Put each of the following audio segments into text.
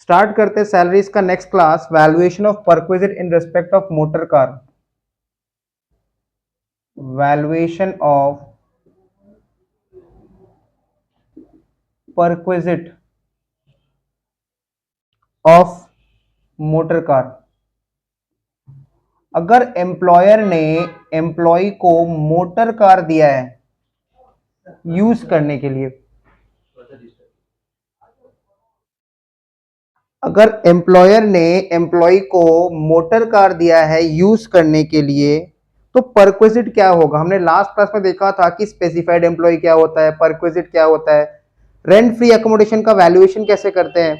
Start करते salaries का next class, valuation of perquisite in respect of motor car. Valuation of perquisite of motor car. अगर employer ने employ को motor car दिया है use करने के लिए, अगर एम्प्लॉयर ने एम्प्लॉय को मोटर कार दिया है यूज करने के लिए, तो परक्विजिट क्या होगा। हमने लास्ट क्लास में देखा था कि स्पेसिफाइड एम्प्लॉय क्या होता है, परक्विजिट क्या होता है, रेंट फ्री अकोमोडेशन का वैल्यूएशन कैसे करते हैं,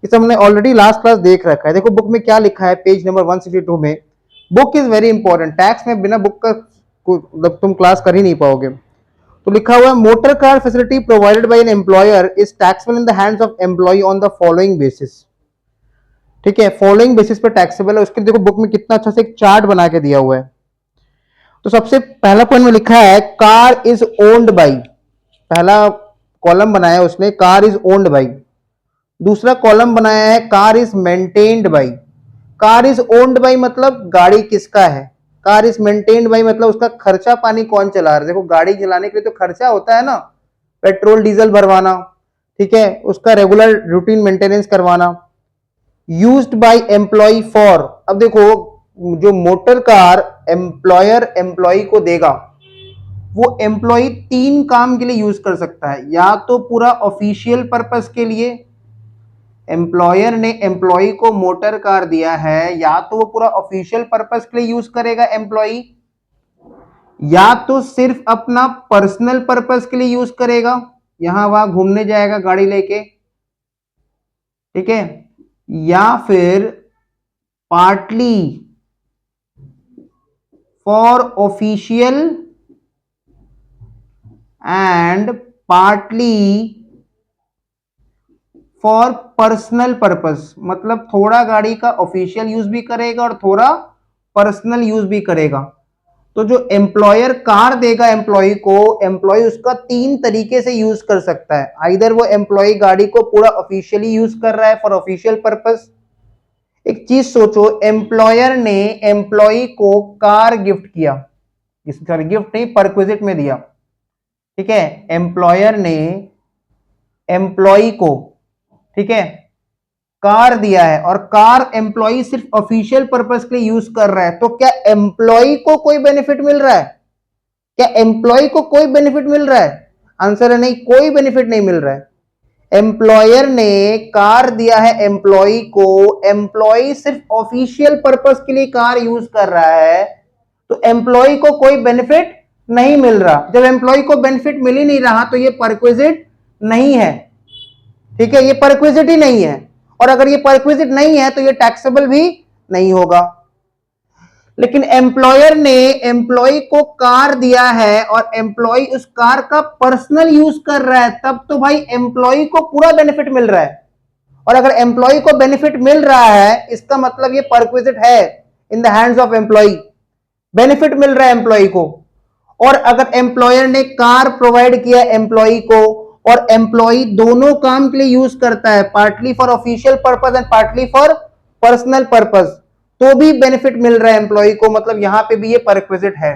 इसे हमने ऑलरेडी लास्ट क्लास देख रखा है। देखो बुक में क्या लिखा है, पेज नंबर 162 में। Book is very important, tax में बिना बुक का तुम क्लास कर ही नहीं पाओगे। तो लिखा हुआ है motor car facility provided by an employer is taxable in the hands of employee on the following basis. ठीक है, फॉलोइंग बेसिस पे टैक्सेबल है। उसके देखो बुक में कितना अच्छा से एक चार्ट बना के दिया हुआ है। तो सबसे पहला पॉइंट में लिखा है कार इज ओन्ड बाई, पहला कॉलम बनाया उसने कार इज ओन्ड बाई। दूसरा कॉलम बनाया है car is maintained by. Car is owned by मतलब गाड़ी किसका है, कार इज मेंटेन्ड बाई मतलब उसका खर्चा पानी कौन चला रहा है। देखो गाड़ी चलाने के लिए तो खर्चा होता है ना, पेट्रोल डीजल भरवाना, ठीक है, उसका रेगुलर रूटीन मेंटेनेंस करवाना। यूज्ड बाय एम्प्लॉय फॉर, अब देखो जो मोटर कार एम्प्लॉयर एम्प्लॉय को देगा वो एम्प्लॉय 3 काम के लिए यूज कर सकता है। या तो पूरा ऑफिशियल पर्पस के लिए, एम्प्लॉयर ने एम्प्लॉय को मोटर कार दिया है या तो वो पूरा ऑफिशियल पर्पस के लिए यूज करेगा एम्प्लॉय, या तो सिर्फ अपना पर्सनल पर्पस के लिए यूज करेगा, यहां वहां घूमने जाएगा गाड़ी लेके, ठीक है, या फिर partly for official and partly for personal purpose, मतलब थोड़ा गाड़ी का ऑफिशियल यूज भी करेगा और थोड़ा पर्सनल यूज भी करेगा। तो जो एम्प्लॉयर कार देगा एम्प्लॉय को, एम्प्लॉय उसका 3 तरीके से यूज कर सकता है। आइदर वो एम्प्लॉय गाड़ी को पूरा ऑफिशियली यूज कर रहा है फॉर ऑफिशियल पर्पस। एक चीज सोचो, एम्प्लॉयर ने एम्प्लॉय को कार गिफ्ट किया, सॉरी गिफ्ट नहीं परक्विजिट में दिया, ठीक है, एम्प्लॉयर ने एम्प्लॉय को, ठीक है, कार दिया है और कार एम्प्लॉय सिर्फ ऑफिशियल पर्पस के लिए यूज कर रहा है। तो क्या एम्प्लॉय को कोई बेनिफिट मिल रहा है, क्या एम्प्लॉय को कोई बेनिफिट मिल रहा है? आंसर है नहीं, कोई बेनिफिट नहीं मिल रहा है। एम्प्लॉयर ने कार दिया है एम्प्लॉय को, एम्प्लॉय सिर्फ ऑफिशियल पर्पस के लिए कार यूज कर रहा है, तो एम्प्लॉय को कोई बेनिफिट नहीं मिल रहा। जब एम्प्लॉय को बेनिफिट मिल ही नहीं रहा तो ये परक्विजिट नहीं है, ठीक है, ये परक्विजिट ही नहीं है। और अगर ये परक्विजिट नहीं है तो ये टैक्सेबल भी नहीं होगा। लेकिन एम्प्लॉयर ने एम्प्लॉय को कार दिया है और एम्प्लॉय उस कार का पर्सनल यूज कर रहा है, तब तो भाई एम्प्लॉय को पूरा बेनिफिट मिल रहा है। और अगर एम्प्लॉय को बेनिफिट मिल रहा है इसका मतलब ये परक्विजिट है in the hands of employee, benefit मिल रहा है एम्प्लॉय को। और अगर एम्प्लॉयर ने कार प्रोवाइड किया एम्प्लॉय को और एम्प्लॉय दोनों काम के लिए यूज करता है, partly for official purpose and partly for personal purpose, तो भी बेनिफिट मिल रहा है एम्प्लॉय को, मतलब यहां पे भी ये परक्विजिट है।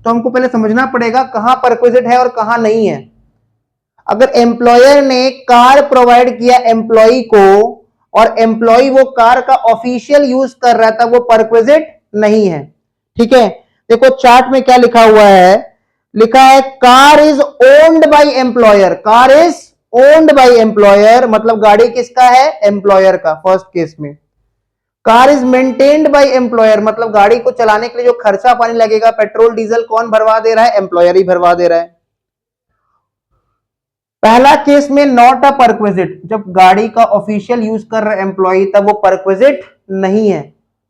तो हमको पहले समझना पड़ेगा कहां परक्विजिट है और कहां नहीं है। अगर एम्प्लॉयर ने कार प्रोवाइड किया एम्प्लॉय को और एम्प्लॉय वो कार का ऑफिशियल यूज कर रहा था, वो परक्विजिट नहीं है, ठीक है। देखो चार्ट में क्या लिखा हुआ है, लिखा है car is owned by employer, car is owned by employer मतलब गाड़ी किसका है, एम्प्लॉयर का, फर्स्ट केस में। Car is maintained by employer मतलब गाड़ी को चलाने के लिए जो खर्चा पानी लगेगा, पेट्रोल डीजल कौन भरवा दे रहा है, एम्प्लॉयर ही भरवा दे रहा है। पहला केस में नॉट अ परक्विजिट, जब गाड़ी का ऑफिशियल यूज कर रहा है एम्प्लॉय तब वो परक्विजिट नहीं है,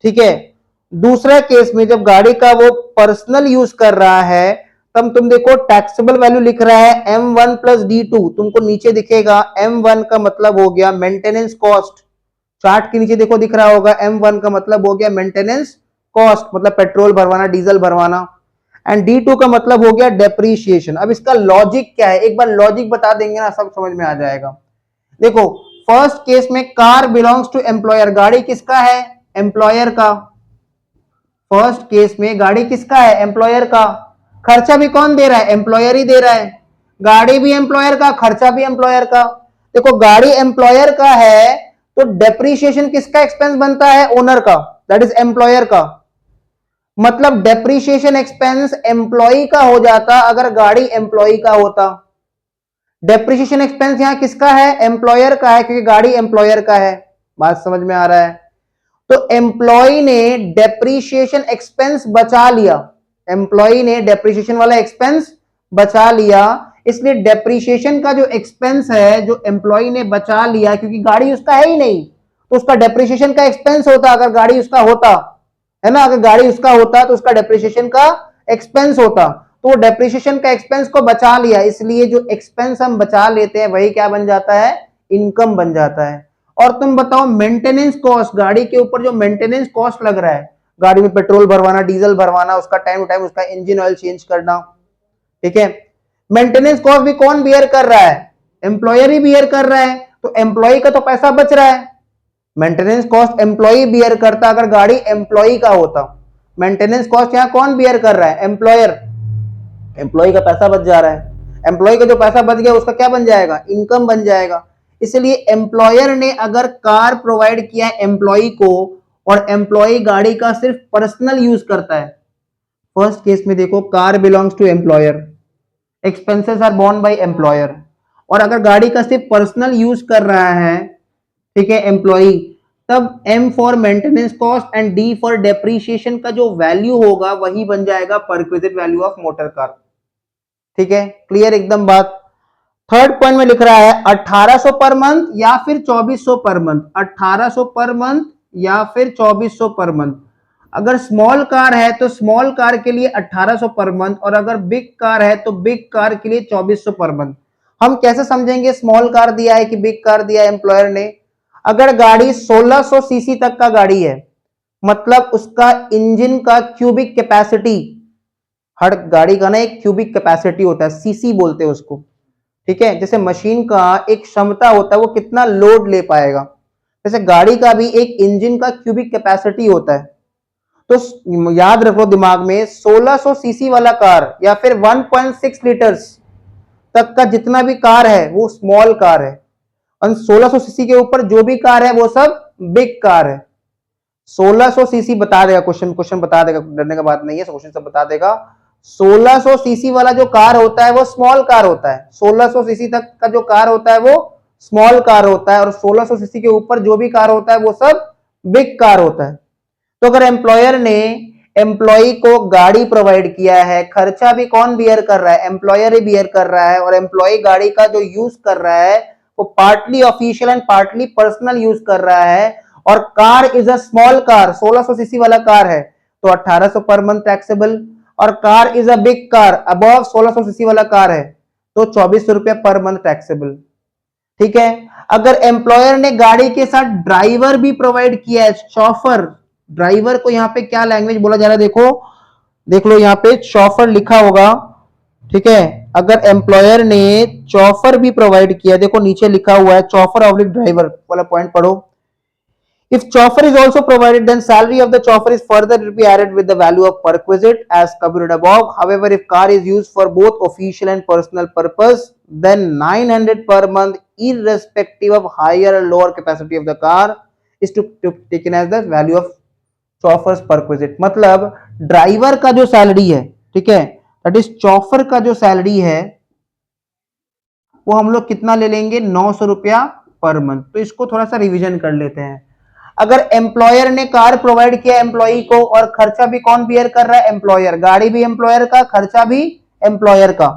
ठीक है। दूसरा केस में जब गाड़ी का वो पर्सनल यूज कर रहा है तब तुम देखो टैक्सेबल वैल्यू लिख रहा है M1 प्लस D2, तुमको नीचे दिखेगा M1 का मतलब हो गया मेंटेनेंस कॉस्ट, चार्ट के नीचे देखो दिख रहा होगा M1 का मतलब हो गया मेंटेनेंस कॉस्ट, मतलब पेट्रोल भरवाना डीजल भरवाना, एंड D2 का मतलब हो गया डेप्रीशिएशन। अब इसका लॉजिक क्या है, एक बार लॉजिक बता देंगे ना सब समझ में आ जाएगा। देखो फर्स्ट केस में कार बिलोंग्स टू एम्प्लॉयर, गाड़ी किसका है? एम्प्लॉयर का। फर्स्ट केस में गाड़ी किसका है? एम्प्लॉयर का। खर्चा भी कौन दे रहा है? एम्प्लॉयर ही दे रहा है। गाड़ी भी एम्प्लॉयर का, खर्चा भी एम्प्लॉयर का। देखो गाड़ी एम्प्लॉयर का है तो डेप्रीशिएशन किसका एक्सपेंस बनता है? ओनर का, दैट इज एम्प्लॉयर का। मतलब डेप्रीशिएशन एक्सपेंस एम्प्लॉय का हो जाता अगर गाड़ी एम्प्लॉय का होता। डेप्रीशिएशन एक्सपेंस यहां किसका है? एम्प्लॉयर का है, क्योंकि गाड़ी एम्प्लॉयर का है। बात समझ में आ रहा है? तो एम्प्लॉय ने डेप्रीशिएशन एक्सपेंस बचा लिया, एम्प्लॉय ने डेप्रीशिएशन वाला एक्सपेंस बचा लिया, इसलिए डेप्रीशिएशन का जो एक्सपेंस है जो एम्प्लॉय ने बचा लिया, क्योंकि गाड़ी उसका है ही नहीं तो उसका डेप्रीशिएशन का एक्सपेंस होता अगर गाड़ी उसका होता, है ना? अगर गाड़ी उसका होता तो उसका डेप्रीशिएशन का एक्सपेंस होता, तो वो डेप्रीशिएशन का एक्सपेंस को बचा लिया, इसलिए जो एक्सपेंस हम बचा लेते हैं वही क्या बन जाता है? इनकम बन जाता है। और तुम बताओ मेंटेनेंस कॉस्ट, गाड़ी के ऊपर जो मेंटेनेंस कॉस्ट लग रहा है, गाड़ी में पेट्रोल भरवाना, डीजल भरवाना, उसका टाइम टू टाइम उसका इंजन ऑयल चेंज करना, ठीक है, मेंटेनेंस कॉस्ट भी कौन बियर कर रहा है? एम्प्लॉयर ही बियर कर रहा है, तो एम्प्लॉय का तो पैसा बच रहा है। मेंटेनेंस कॉस्ट एम्प्लॉय बियर करता अगर गाड़ी एम्प्लॉय का होता। मेंटेनेंस कॉस्ट यहां कौन बियर कर रहा है? एम्प्लॉयर। एम्प्लॉय का पैसा बच जा रहा है, एम्प्लॉय का जो पैसा बच गया उसका क्या बन जाएगा? इनकम बन जाएगा। इसलिए एम्प्लॉयर ने अगर कार प्रोवाइड किया एम्प्लॉय को और एम्प्लॉय गाड़ी का सिर्फ पर्सनल यूज करता है, फर्स्ट केस में देखो car belongs to employer, expenses are borne by employer, और अगर गाड़ी का सिर्फ पर्सनल यूज कर रहा है, ठीक है, एम्प्लॉय, तब M for maintenance cost and D for depreciation का जो वैल्यू होगा वही बन जाएगा perquisite value of motor car. ठीक है, क्लियर एकदम बात। थर्ड पॉइंट में लिख रहा है 1800 पर मंथ या फिर 2400 पर मंथ, 1800 पर मंथ या फिर 2400 पर मंथ। अगर स्मॉल कार है तो स्मॉल कार के लिए 1800 पर मंथ, और अगर बिग कार है तो बिग कार के लिए 2400 पर मंथ। हम कैसे समझेंगे स्मॉल कार दिया है कि बिग कार दिया है एम्प्लॉयर ने? अगर गाड़ी 1600 सीसी तक का गाड़ी है, मतलब उसका इंजन का क्यूबिक कैपेसिटी, हर गाड़ी का ना एक क्यूबिक कैपेसिटी होता है, सीसी बोलते हैं उसको, ठीक है, जैसे मशीन का एक क्षमता होता है वो कितना लोड ले पाएगा, जैसे गाड़ी का भी एक इंजन का क्यूबिक कैपेसिटी होता है। तो याद रखो दिमाग में, 1600 सीसी वाला कार या फिर 1.6 लीटर्स तक का जितना भी कार है वो स्मॉल कार है, और 1600 सीसी के ऊपर जो भी कार है वो सब बिग कार है। 1600 सीसी बता देगा क्वेश्चन, क्वेश्चन बता देगा, डरने का बात नहीं है, क्वेश्चन सब बता देगा। 1600 सीसी वाला जो कार होता है वो स्मॉल कार होता है, 1600 सीसी तक का जो कार होता है वो स्मॉल कार होता है, और 1600 सीसी के ऊपर जो भी कार होता है वो सब बिग कार होता है। तो अगर एम्प्लॉयर ने एम्प्लॉय को गाड़ी प्रोवाइड किया है, खर्चा भी कौन बियर कर रहा है? एम्प्लॉयर ही बियर कर रहा है, और एम्प्लॉय गाड़ी का जो यूज कर रहा है वो partly official and partly personal use कर रहा है, और car is a small car, 1600 CC वाला कार है तो 1800 पर मंथ टैक्सेबल, और car is a big car, above 1600 CC वाला कार है तो 2400 रुपया पर मंथ टैक्सेबल। ठीक है, अगर एम्प्लॉयर ने गाड़ी के साथ ड्राइवर भी प्रोवाइड किया है, शॉफर, ड्राइवर को यहाँ पे क्या लैंग्वेज बोला जा रहा है देखो, देख लो यहाँ पे शॉफर लिखा होगा, ठीक है, अगर एम्प्लॉयर ने चॉफर भी प्रोवाइड किया, देखो नीचे लिखा हुआ है चॉफर ऑब्लिक ड्राइवर वाला पॉइंट पढ़ो। If chauffeur is also provided, then salary of the chauffeur is further to be added with the value of perquisite as covered above. However, if car is used for both official and personal purpose, then 900 per month, irrespective of higher or lower capacity of the car, is to taken as the value of chauffeur's perquisite. मतलब driver का जो salary है, ठीक है, that is चौफर का जो salary है वो हम लोग कितना ले लेंगे? 900 रुपया पर मंथ। तो इसको थोड़ा सा रिवीजन कर लेते हैं। अगर एम्प्लॉयर ने कार प्रोवाइड किया एम्प्लॉय को, और खर्चा भी कौन बियर कर रहा है? एम्प्लॉयर, गाड़ी भी एम्प्लॉयर का, खर्चा भी एम्प्लॉयर का।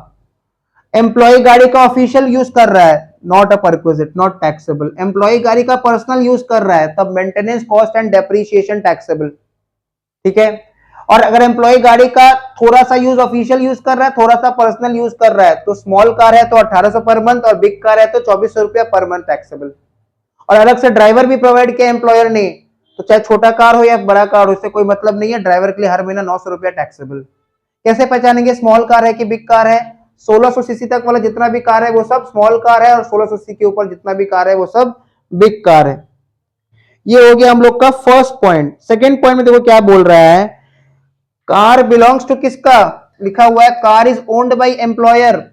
एम्प्लॉय गाड़ी का ऑफिशियल यूज कर रहा है, not a perquisite, not taxable. Employee गाड़ी का पर्सनल यूज कर रहा है, तब maintenance cost and depreciation taxable. ठीक है, और अगर एम्प्लॉय गाड़ी का थोड़ा सा यूज ऑफिशियल यूज कर रहा है, थोड़ा सा पर्सनल यूज कर रहा है, तो स्मॉल कार है तो 1800 पर मंथ, और बिग कार है तो 2400 रुपया पर मंथ टैक्सेबल। और अलग से ड्राइवर भी प्रोवाइड किया एम्प्लॉयर ने, तो चाहे छोटा कार हो या बड़ा कार हो, इससे कोई मतलब नहीं है, ड्राइवर के लिए हर महीना 900 रुपया टैक्सेबल। कैसे पहचानेंगे स्मॉल कार है कि बिग कार है? 1600 सीसी तक वाला जितना भी कार है वो सब स्मॉल कार है, और 1600 सीसी के ऊपर जितना भी कार है वो सब बिग कार है। ये हो गया हम लोग का फर्स्ट पॉइंट। सेकेंड पॉइंट में देखो क्या बोल रहा है, कार बिलोंग्स टू किसका, लिखा हुआ है car is owned by employer.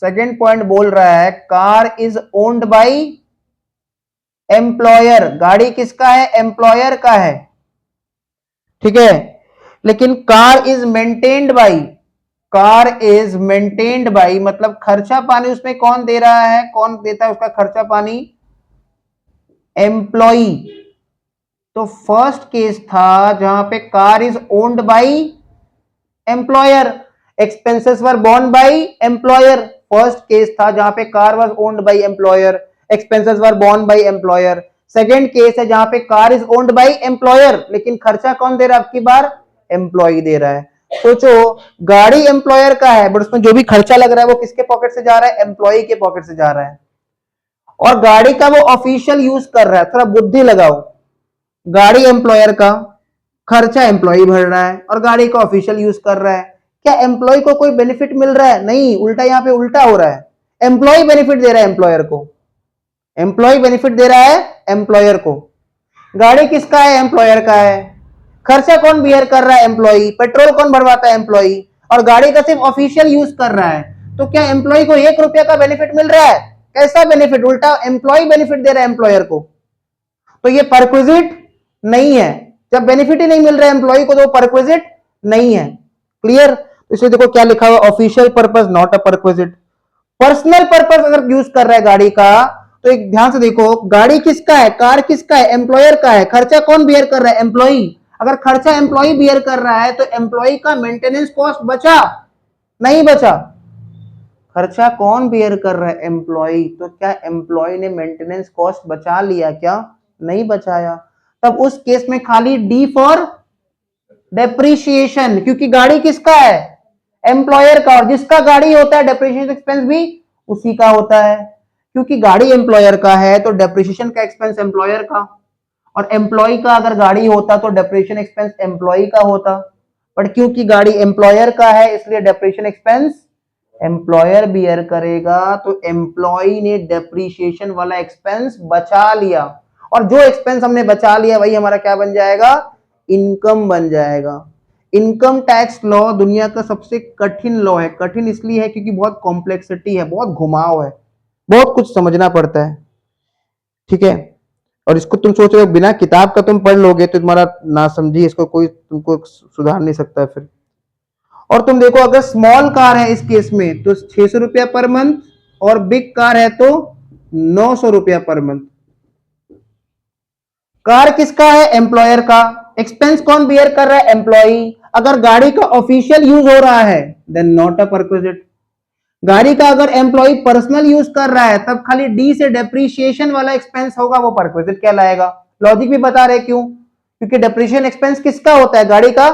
Second point बोल रहा है car is owned by employer, गाड़ी किसका है, एम्प्लॉयर का है, ठीक है। लेकिन car is maintained by, car is maintained by मतलब खर्चा पानी उसमें कौन दे रहा है, कौन देता है उसका खर्चा पानी, एम्प्लॉई। तो फर्स्ट केस था जहां पे car is owned by employer, expenses were born by employer. First case था जहां पे car was owned by employer, expenses were born by employer. Second case है जहां पे car is owned by employer लेकिन खर्चा कौन दे रहा है, आपकी बार एम्प्लॉय दे रहा है। सोचो गाड़ी एम्प्लॉयर का है बट उसमें जो भी खर्चा लग रहा है वो किसके पॉकेट से जा रहा है, एम्प्लॉय के पॉकेट से जा रहा है। और गाड़ी का वो ऑफिशियल यूज कर रहा है, थोड़ा बुद्धि लगाओ, गाड़ी एम्प्लॉयर का, खर्चा एम्प्लॉय भर रहा है और गाड़ी का ऑफिशियल यूज कर रहा है। क्या एम्प्लॉय को कोई बेनिफिट मिल रहा है, नहीं, उल्टा यहां पे उल्टा हो रहा है, एम्प्लॉय बेनिफिट दे रहा है एम्प्लॉयर को, एम्प्लॉय बेनिफिट दे रहा है एम्प्लॉयर को। गाड़ी किसका है, एम्प्लॉयर का है, खर्चा कौन बियर कर रहा है, एम्प्लॉय, पेट्रोल कौन भरवाता है, एम्प्लॉय, और गाड़ी का सिर्फ ऑफिशियल यूज कर रहा है। तो क्या एम्प्लॉय को 1 रुपया का बेनिफिट मिल रहा है, कैसा बेनिफिट, उल्टा एम्प्लॉय बेनिफिट दे रहा है एम्प्लॉयर को। तो ये परक्विजिट नहीं है, जब बेनिफिट ही नहीं मिल रहा है एम्प्लॉय को तो परक्विजिट नहीं है। क्लियर, तो इसलिए देखो क्या लिखा हुआ, official purpose not a perquisite. Personal purpose अगर यूज कर रहा है गाड़ी का तो एक ध्यान से देखो, गाड़ी किसका है, कार किसका है, एम्प्लॉयर का है, खर्चा कौन बियर कर रहा है, एम्प्लॉय। अगर खर्चा एम्प्लॉय बियर कर रहा है तो एम्प्लॉय का मेंटेनेंस कॉस्ट बचा, नहीं बचा, खर्चा कौन बियर कर रहा है, एम्प्लॉय। तो क्या एम्प्लॉय ने मेंटेनेंस कॉस्ट बचा लिया, क्या नहीं बचाया। तब उस केस में खाली डी फॉर डेप्रीशिएशन, क्योंकि गाड़ी किसका है, एम्प्लॉयर का, और जिसका गाड़ी होता है डेप्रीशिएशन एक्सपेंस भी उसी का होता है। क्योंकि गाड़ी एम्प्लॉयर का है तो डेप्रीशिएशन का एक्सपेंस एम्प्लॉयर का, और एम्प्लॉय का अगर गाड़ी होता तो डेप्रीशिएशन एक्सपेंस एम्प्लॉय का होता। बट क्योंकि गाड़ी एम्प्लॉयर का है इसलिए डेप्रीशिएशन एक्सपेंस एम्प्लॉयर बियर करेगा, तो एम्प्लॉय ने डेप्रीशिएशन वाला एक्सपेंस बचा लिया, और जो एक्सपेंस हमने बचा लिया वही हमारा क्या बन जाएगा, इनकम बन जाएगा। इनकम टैक्स लॉ दुनिया का सबसे कठिन लॉ है, कठिन इसलिए है क्योंकि बहुत कॉम्प्लेक्सिटी है, बहुत घुमाव है, बहुत कुछ समझना पड़ता है, ठीक है। और इसको तुम सोच रहे हो बिना किताब का तुम पढ़ लोगे तो तुम्हारा ना समझी इसको कोई तुमको सुधार नहीं सकता है फिर। और तुम देखो अगर स्मॉल कार है इस केस में तो 600 रुपया पर मंथ, और बिग कार है तो 900 रुपया पर मंथ। कार किसका है, एम्प्लॉयर का, एक्सपेंस कौन बियर कर रहा है, एम्प्लॉई। अगर गाड़ी का ऑफिशियल यूज हो रहा है देन नॉट अ परक्विजिट। गाड़ी का अगर एम्प्लॉय पर्सनल यूज कर रहा है तब खाली डी से डेप्रीशिएशन वाला एक्सपेंस होगा, वो परक्विजिट कहलाएगा। लॉजिक भी बता रहे क्यों, क्योंकि डेप्रीशिएशन एक्सपेंस किसका होता है, गाड़ी का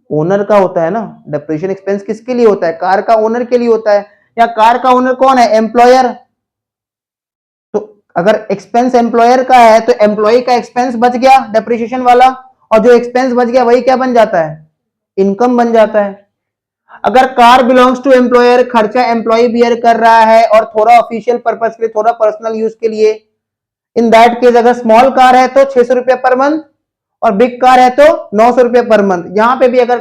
ओनर का होता है ना। डेप्रीशिएशन एक्सपेंस किसके लिए होता है, कार का ओनर के लिए होता है, या कार का ओनर कौन है, एम्प्लॉयर। तो अगर एक्सपेंस एम्प्लॉयर का है तो एम्प्लॉय का एक्सपेंस बच गया डेप्रीशिएशन वाला, और जो एक्सपेंस बच गया वही क्या बन जाता है, इनकम बन जाता है। अगर कार बिलोंग्स टू एम्प्लॉयर, खर्चा एम्प्लॉय बियर कर रहा है और थोड़ा ऑफिशियल पर्पस के लिए, थोड़ा पर्सनल यूज के लिए, इन दैट केस अगर स्मॉल कार है तो 600 रुपया पर मंथ, और बिग कार है तो 900 रुपया पर मंथ। यहां पे भी अगर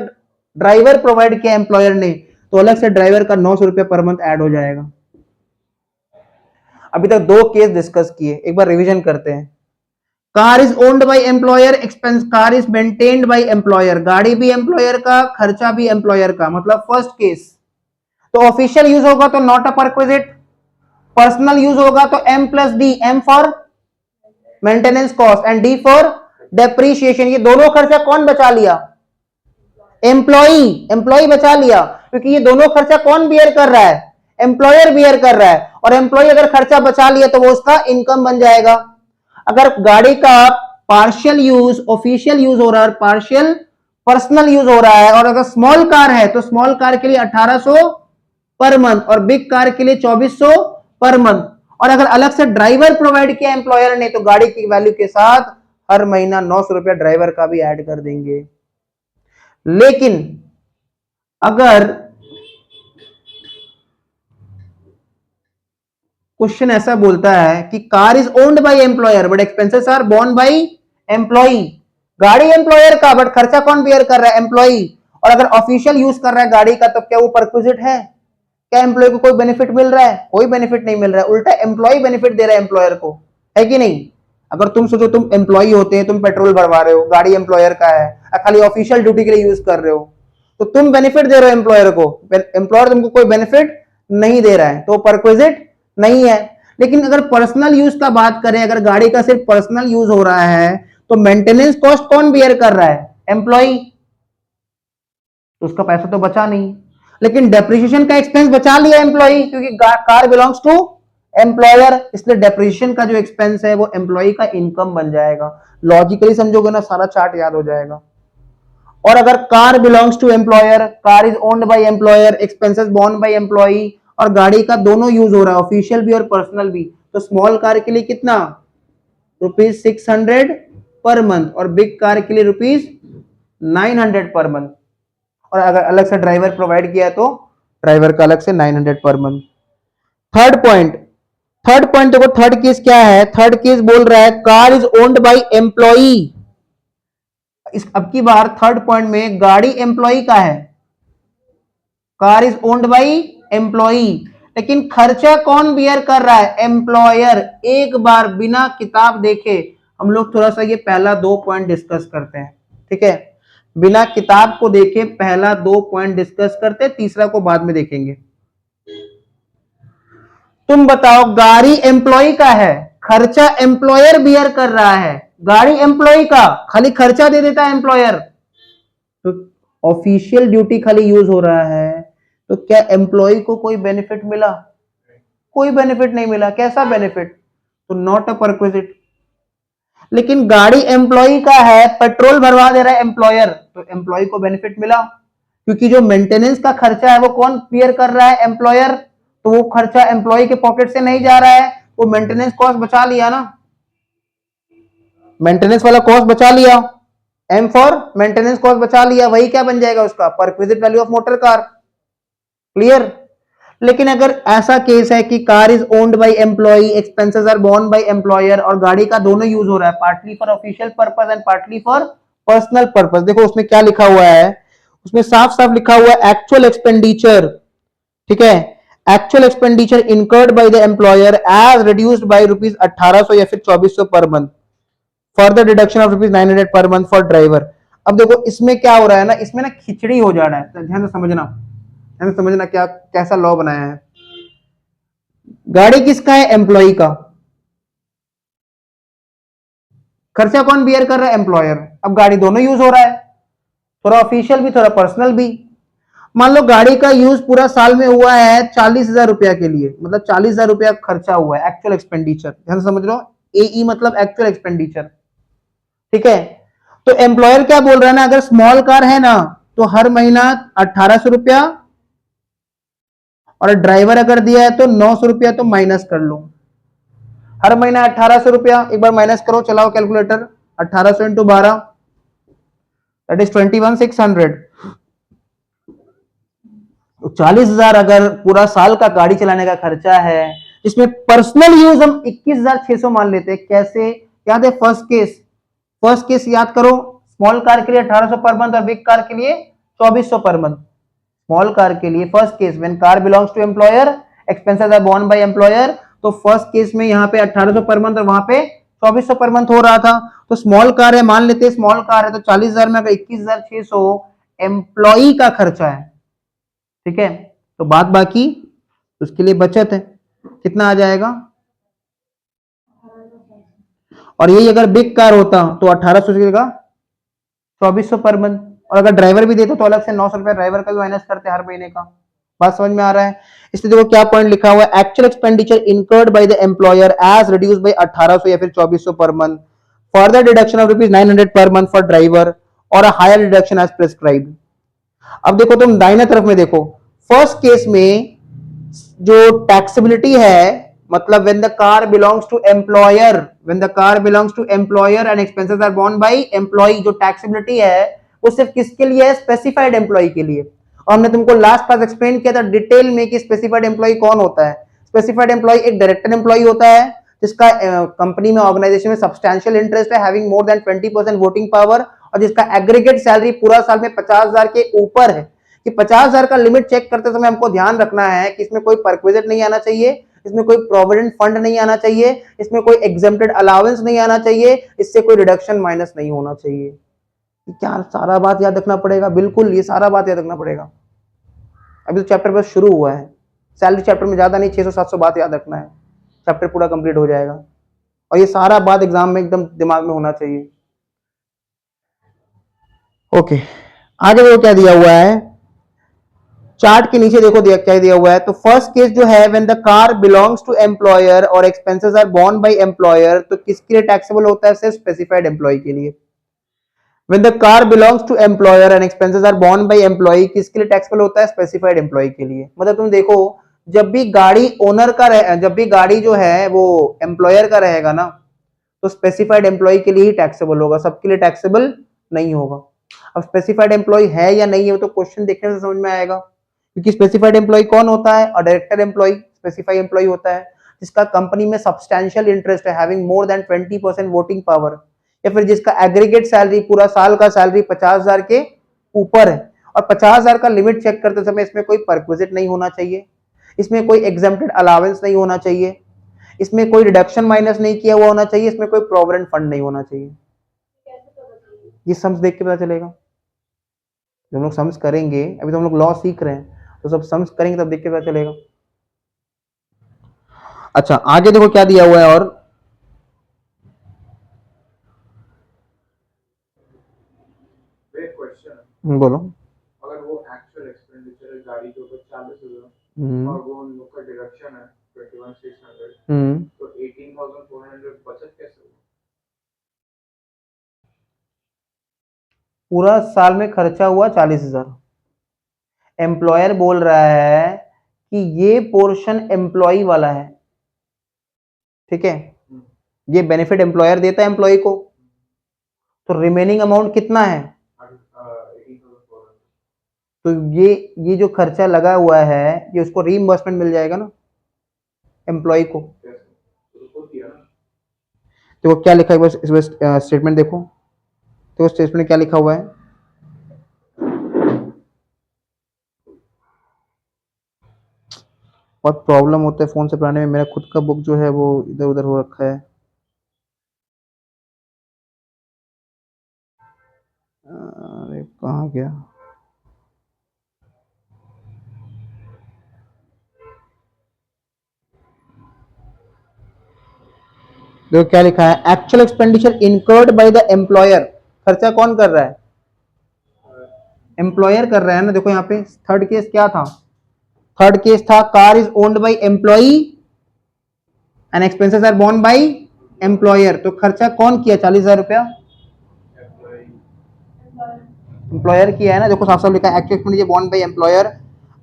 ड्राइवर प्रोवाइड किया एम्प्लॉयर ने तो अलग से ड्राइवर का 900 रुपया पर मंथ ऐड हो जाएगा। अभी तक 2 केस डिस्कस किए, एक बार रिवीजन करते हैं। Car is owned by employer, expense car is maintained by employer, गाड़ी भी एम्प्लॉयर का, खर्चा भी एम्प्लॉयर का, मतलब फर्स्ट केस। तो ऑफिशियल यूज होगा तो not a perquisite, personal use होगा तो M plus D, M for maintenance cost and D for depreciation. ये दोनों खर्चा कौन बचा लिया, एम्प्लॉई, एम्प्लॉई बचा लिया, क्योंकि ये दोनों खर्चा कौन बियर कर रहा है, एम्प्लॉयर बियर कर रहा है। और एम्प्लॉय अगर खर्चा बचा लिया तो वो उसका इनकम बन जाएगा। अगर गाड़ी का पार्शियल यूज ऑफिशियल यूज हो रहा है, पार्शियल पर्सनल यूज हो रहा है, और अगर स्मॉल कार है तो स्मॉल कार के लिए 1800 पर मंथ, और बिग कार के लिए 2400 पर मंथ। और अगर अलग से ड्राइवर प्रोवाइड किया एम्प्लॉयर ने तो गाड़ी की वैल्यू के साथ हर महीना 900 रुपया ड्राइवर का भी ऐड कर देंगे। लेकिन अगर क्वेश्चन ऐसा बोलता है कि car is owned by employer but expenses are borne by employee. गाड़ी एम्प्लॉयर का बट खर्चा कौन बियर कर रहा है? एम्प्लॉई। और अगर ऑफिशियल यूज कर रहा है गाड़ी का तो क्या वो परक्विजिट है? क्या एम्प्लॉय को कोई बेनिफिट मिल रहा है? कोई बेनिफिट नहीं मिल रहा है, उल्टा एम्प्लॉय बेनिफिट दे रहा है एम्प्लॉयर को, है कि नहीं? अगर तुम सोचो तुम एम्प्लॉय होते हैं, तुम पेट्रोल भरवा रहे हो, गाड़ी एम्प्लॉयर का है, खाली ऑफिशियल ड्यूटी के लिए यूज कर रहे हो, तो तुम बेनिफिट दे रहे हो एम्प्लॉयर को, एम्प्लॉयर तुमको कोई बेनिफिट नहीं दे रहा है, तो परक्विजिट नहीं है। लेकिन अगर पर्सनल यूज का बात करें, अगर गाड़ी का सिर्फ पर्सनल यूज हो रहा है तो मेंटेनेंस कॉस्ट कौन बियर कर रहा है? एम्प्लॉय। तो उसका पैसा तो बचा नहीं, लेकिन डेप्रिसिएशन का एक्सपेंस बचा लिया एम्प्लॉय, क्योंकि कार बिलोंग्स टू एम्प्लॉयर, इसलिए डेप्रिसिएशन का जो एक्सपेंस है वो एम्प्लॉय का इनकम बन जाएगा। लॉजिकली समझोगे ना, सारा चार्ट याद हो जाएगा। और अगर car belongs to employer, car is owned by employer, expenses borne by employee, और गाड़ी का दोनों यूज हो रहा है, ऑफिशियल भी और पर्सनल भी, तो स्मॉल कार के लिए कितना? ₹600 पर मंथ, और बिग कार के लिए ₹900 पर मंथ। और अगर अलग से ड्राइवर प्रोवाइड किया है तो ड्राइवर का अलग से 900 पर मंथ। थर्ड पॉइंट देखो, थर्ड केस क्या है? थर्ड केस बोल रहा है car is owned by employee. इस अब की बार थर्ड पॉइंट में गाड़ी एम्प्लॉई का है, car is owned by employee, लेकिन खर्चा कौन बियर कर रहा है? एम्प्लॉयर। एक बार बिना किताब देखे हम लोग थोड़ा सा ये पहला 2 पॉइंट डिस्कस करते हैं, ठीक है? बिना किताब को देखे पहला 2 पॉइंट डिस्कस करते हैं, तीसरा को बाद में देखेंगे। तुम बताओ, गाड़ी एम्प्लॉय का है, खर्चा एम्प्लॉयर बियर कर रहा है, गाड़ी एम्प्लॉय का, खाली खर्चा दे देता है एम्प्लॉयर, तो ऑफिशियल ड्यूटी खाली यूज हो रहा है, तो क्या एम्प्लॉय को कोई बेनिफिट मिला? कोई बेनिफिट नहीं मिला। कैसा बेनिफिट? तो नॉट अ परक्विजिट। लेकिन गाड़ी एम्प्लॉय का है, पेट्रोल भरवा दे रहा है एम्प्लॉयर, तो एम्प्लॉय को बेनिफिट मिला, क्योंकि जो मेंटेनेंस का खर्चा है वो कौन बियर कर रहा है? एम्प्लॉयर। तो वो खर्चा एम्प्लॉय के पॉकेट से नहीं जा रहा है, वो मेंटेनेंस कॉस्ट बचा लिया ना, मेंटेनेंस वाला कॉस्ट बचा लिया, एम फॉर मेंटेनेंस कॉस्ट बचा लिया, वही क्या बन जाएगा उसका? Perquisite value of motor car. Clear? लेकिन अगर ऐसा केस है कि car is owned by employee, expenses are borne by employer, और गाड़ी का दोनों यूज हो रहा है, partly for official purpose and partly for personal purpose. देखो उसमें क्या लिखा हुआ है, उसमें साफ साफ लिखा हुआ है एक्चुअल एक्सपेंडिचर, ठीक है? Actual expenditure incurred by the employer as reduced by ₹1800 या फिर 2400 per month, further deduction of ₹900 per month for driver. अब देखो इसमें क्या हो रहा है ना, इसमें ना खिचड़ी हो जा रहा है, तो ध्यान से समझना, ध्यान से समझना क्या कैसा लॉ बनाया है। गाड़ी किसका है? एम्प्लॉय का। खर्चा कौन बियर कर रहा है? एम्प्लॉयर। अब गाड़ी दोनों यूज हो रहा है, थोड़ा ऑफिशियल भी थोड़ा पर्सनल भी। मान लो गाड़ी का यूज पूरा साल में हुआ है 40,000 रुपया के लिए, मतलब 40,000 रुपया खर्चा हुआ है, एक्चुअल एक्सपेंडिचर, ध्यान समझ लो, एई मतलब एक्चुअल एक्सपेंडिचर, ठीक है? तो एम्प्लॉयर क्या बोल रहा है ना, अगर स्मॉल कार है ना तो हर महीना 1800 रुपया, और ड्राइवर अगर दिया है तो 900 रुपया, तो माइनस कर लो, हर महीना 1800 रुपया, एक बार माइनस करो, चलाओ कैलकुलेटर, 1800 इंटू 12, दैट इज 21,600। 40,000 अगर पूरा साल का गाड़ी चलाने का खर्चा है, इसमें पर्सनल यूज हम 21,600 मान लेते हैं। कैसे याद है? फर्स्ट केस याद करो, स्मॉल कार के लिए 1800 पर मंथ और बिग कार के लिए 2400 पर मंथ। स्मॉल कार के लिए first case, when car belongs to employer, expenses are borne by employer, तो फर्स्ट केस में यहाँ पे 1800 पर मंथ और वहां पे 2400 पर मंथ हो रहा था। तो स्मॉल कार है, मान लेते हैं स्मॉल कार है, तो 40,000 में अगर 21,600 एम्प्लॉई का खर्चा है, ठीक है, तो बात बाकी उसके लिए बचत है, कितना आ जाएगा? और यही अगर बिग कार होता तो 1800 की जगह 2400 पर मंथ, और अगर ड्राइवर भी देते तो अलग से 900 रुपया ड्राइवर का भी माइनस करते हर महीने का। बात समझ में आ रहा है? इसलिए देखो क्या पॉइंट लिखा हुआ है, actual expenditure incurred by the employer as reduced by 1800 या फिर 2400 per month, further deduction of ₹900 per month for driver, और a higher deduction as prescribed. अब देखो तुम दाहिने तरफ में देखो, फर्स्ट केस में जो टैक्सेबिलिटी है, मतलब when the car belongs to employer, when the car belongs to employer and expenses are borne by employee, जो टैक्सेबिलिटी है वो सिर्फ किसके लिए है? स्पेसिफाइड एम्प्लॉय के लिए। और हमने तुमको लास्ट क्लास एक्सप्लेन किया था डिटेल में कि स्पेसिफाइड एम्प्लॉय कौन होता है। स्पेसिफाइड एम्प्लॉय एक डायरेक्टर एम्प्लॉय होता है जिसका कंपनी में ऑर्गेनाइजेशन में सब्सटैंशियल इंटरेस्ट है, having more than 20% voting power, और जिसका एग्रीगेट सैलरी पूरा साल में 50,000 के ऊपर है। कि 50,000 का लिमिट चेक करते समय हमको ध्यान रखना है कि इसमें कोई परक्विजिट नहीं आना चाहिए, इसमें कोई प्रोविडेंट फंड नहीं आना चाहिए, इसमें कोई एग्जेम्प्टेड अलाउंस नहीं आना चाहिए, इससे कोई रिडक्शन माइनस नहीं होना चाहिए। क्या सारा बात याद रखना पड़ेगा? बिल्कुल, ये सारा बात याद रखना पड़ेगा। अभी तो चैप्टर बस शुरू हुआ है, सैलरी चैप्टर में ज्यादा नहीं, 600-700 बात याद रखना है, चैप्टर पूरा कंप्लीट हो जाएगा। और ये सारा बात एग्जाम में एकदम दिमाग में होना चाहिए। ओके, आगे देखो क्या दिया हुआ है, चार्ट के नीचे देखो क्या दिया हुआ है। तो फर्स्ट केस जो है, when the car belongs to employer और expenses are borne by employer, तो किसके लिए टैक्सेबल होता है? सिर्फ स्पेसिफाइड एम्प्लॉय के लिए। When the car belongs to employer and expenses are borne by employee, किसके लिए टैक्सेबल होता है? स्पेसिफाइड एम्प्लॉय के लिए। मतलब तुम देखो, जब भी गाड़ी ओनर का जब भी गाड़ी जो है वो एम्प्लॉयर का रहेगा ना, तो स्पेसिफाइड एम्प्लॉय के लिए ही टैक्सेबल होगा, सबके लिए टैक्सेबल नहीं होगा। अब स्पेसिफाइड एम्प्लॉय है या नहीं है, वो तो क्वेश्चन देखने से समझ में आएगा, क्योंकि स्पेसिफाइड एम्प्लॉय कौन होता है? और डायरेक्टर एम्प्लॉय स्पेसिफाइड एम्प्लॉय होता है जिसका कंपनी में सब्सटैंशियल इंटरेस्ट है, having more than 20% voting power, या फिर जिसका एग्रीगेट सैलरी पूरा साल का सैलरी 50,000 के ऊपर है। और 50,000 का लिमिट चेक करते समय इसमें कोई परक्विजिट नहीं होना चाहिए, इसमें कोई एग्जेम्प्टेड अलाउंस नहीं होना चाहिए, इसमें कोई रिडक्शन माइनस नहीं किया हुआ होना चाहिए, इसमें कोई प्रोविडेंट फंड नहीं होना चाहिए। ये सम्स देख के पता चलेगा, जब हम लोग सम्स करेंगे, अभी तो हम लोग लॉ सीख रहे हैं, तो सब सम्स करेंगे तब देख के पता चलेगा। अच्छा, आगे देखो क्या दिया हुआ है और बोलो। अगर वो एक्चुअल एक्सपेंडिचर है गाड़ी के ऊपर 40,000 और वो उन लोग का डिडक्शन है 21,600, तो 18,400 बचत कैसे होगा? पूरा साल में खर्चा हुआ 40,000, एम्प्लॉयर बोल रहा है कि ये पोर्शन एम्प्लॉय वाला है, ठीक है, ये बेनिफिट एम्प्लॉयर देता है एम्प्लॉय को, तो रिमेनिंग अमाउंट कितना है? 18,400। तो ये जो खर्चा लगा हुआ है ये उसको रीइंबर्समेंट मिल जाएगा ना एम्प्लॉय को। तो क्या लिखा है इस स्टेटमेंट देखो, तो स्टेटमेंट क्या लिखा हुआ है? बहुत प्रॉब्लम होता है फोन से पढ़ाने में, मेरा खुद का बुक जो है वो इधर उधर हो रखा है। अरे कहाँ गया? देखो क्या लिखा है, actual expenditure incurred by the employer, खर्चा कौन कर रहा है? एम्प्लॉयर कर रहा है ना। देखो यहाँ पे थर्ड केस क्या था? थर्ड केस था car is owned by employee and expenses are borne by employer, तो खर्चा कौन किया? 40,000 रुपया एम्प्लॉयर किया है ना। देखो साफ साफ लिखा है, actual expenditure borne by employer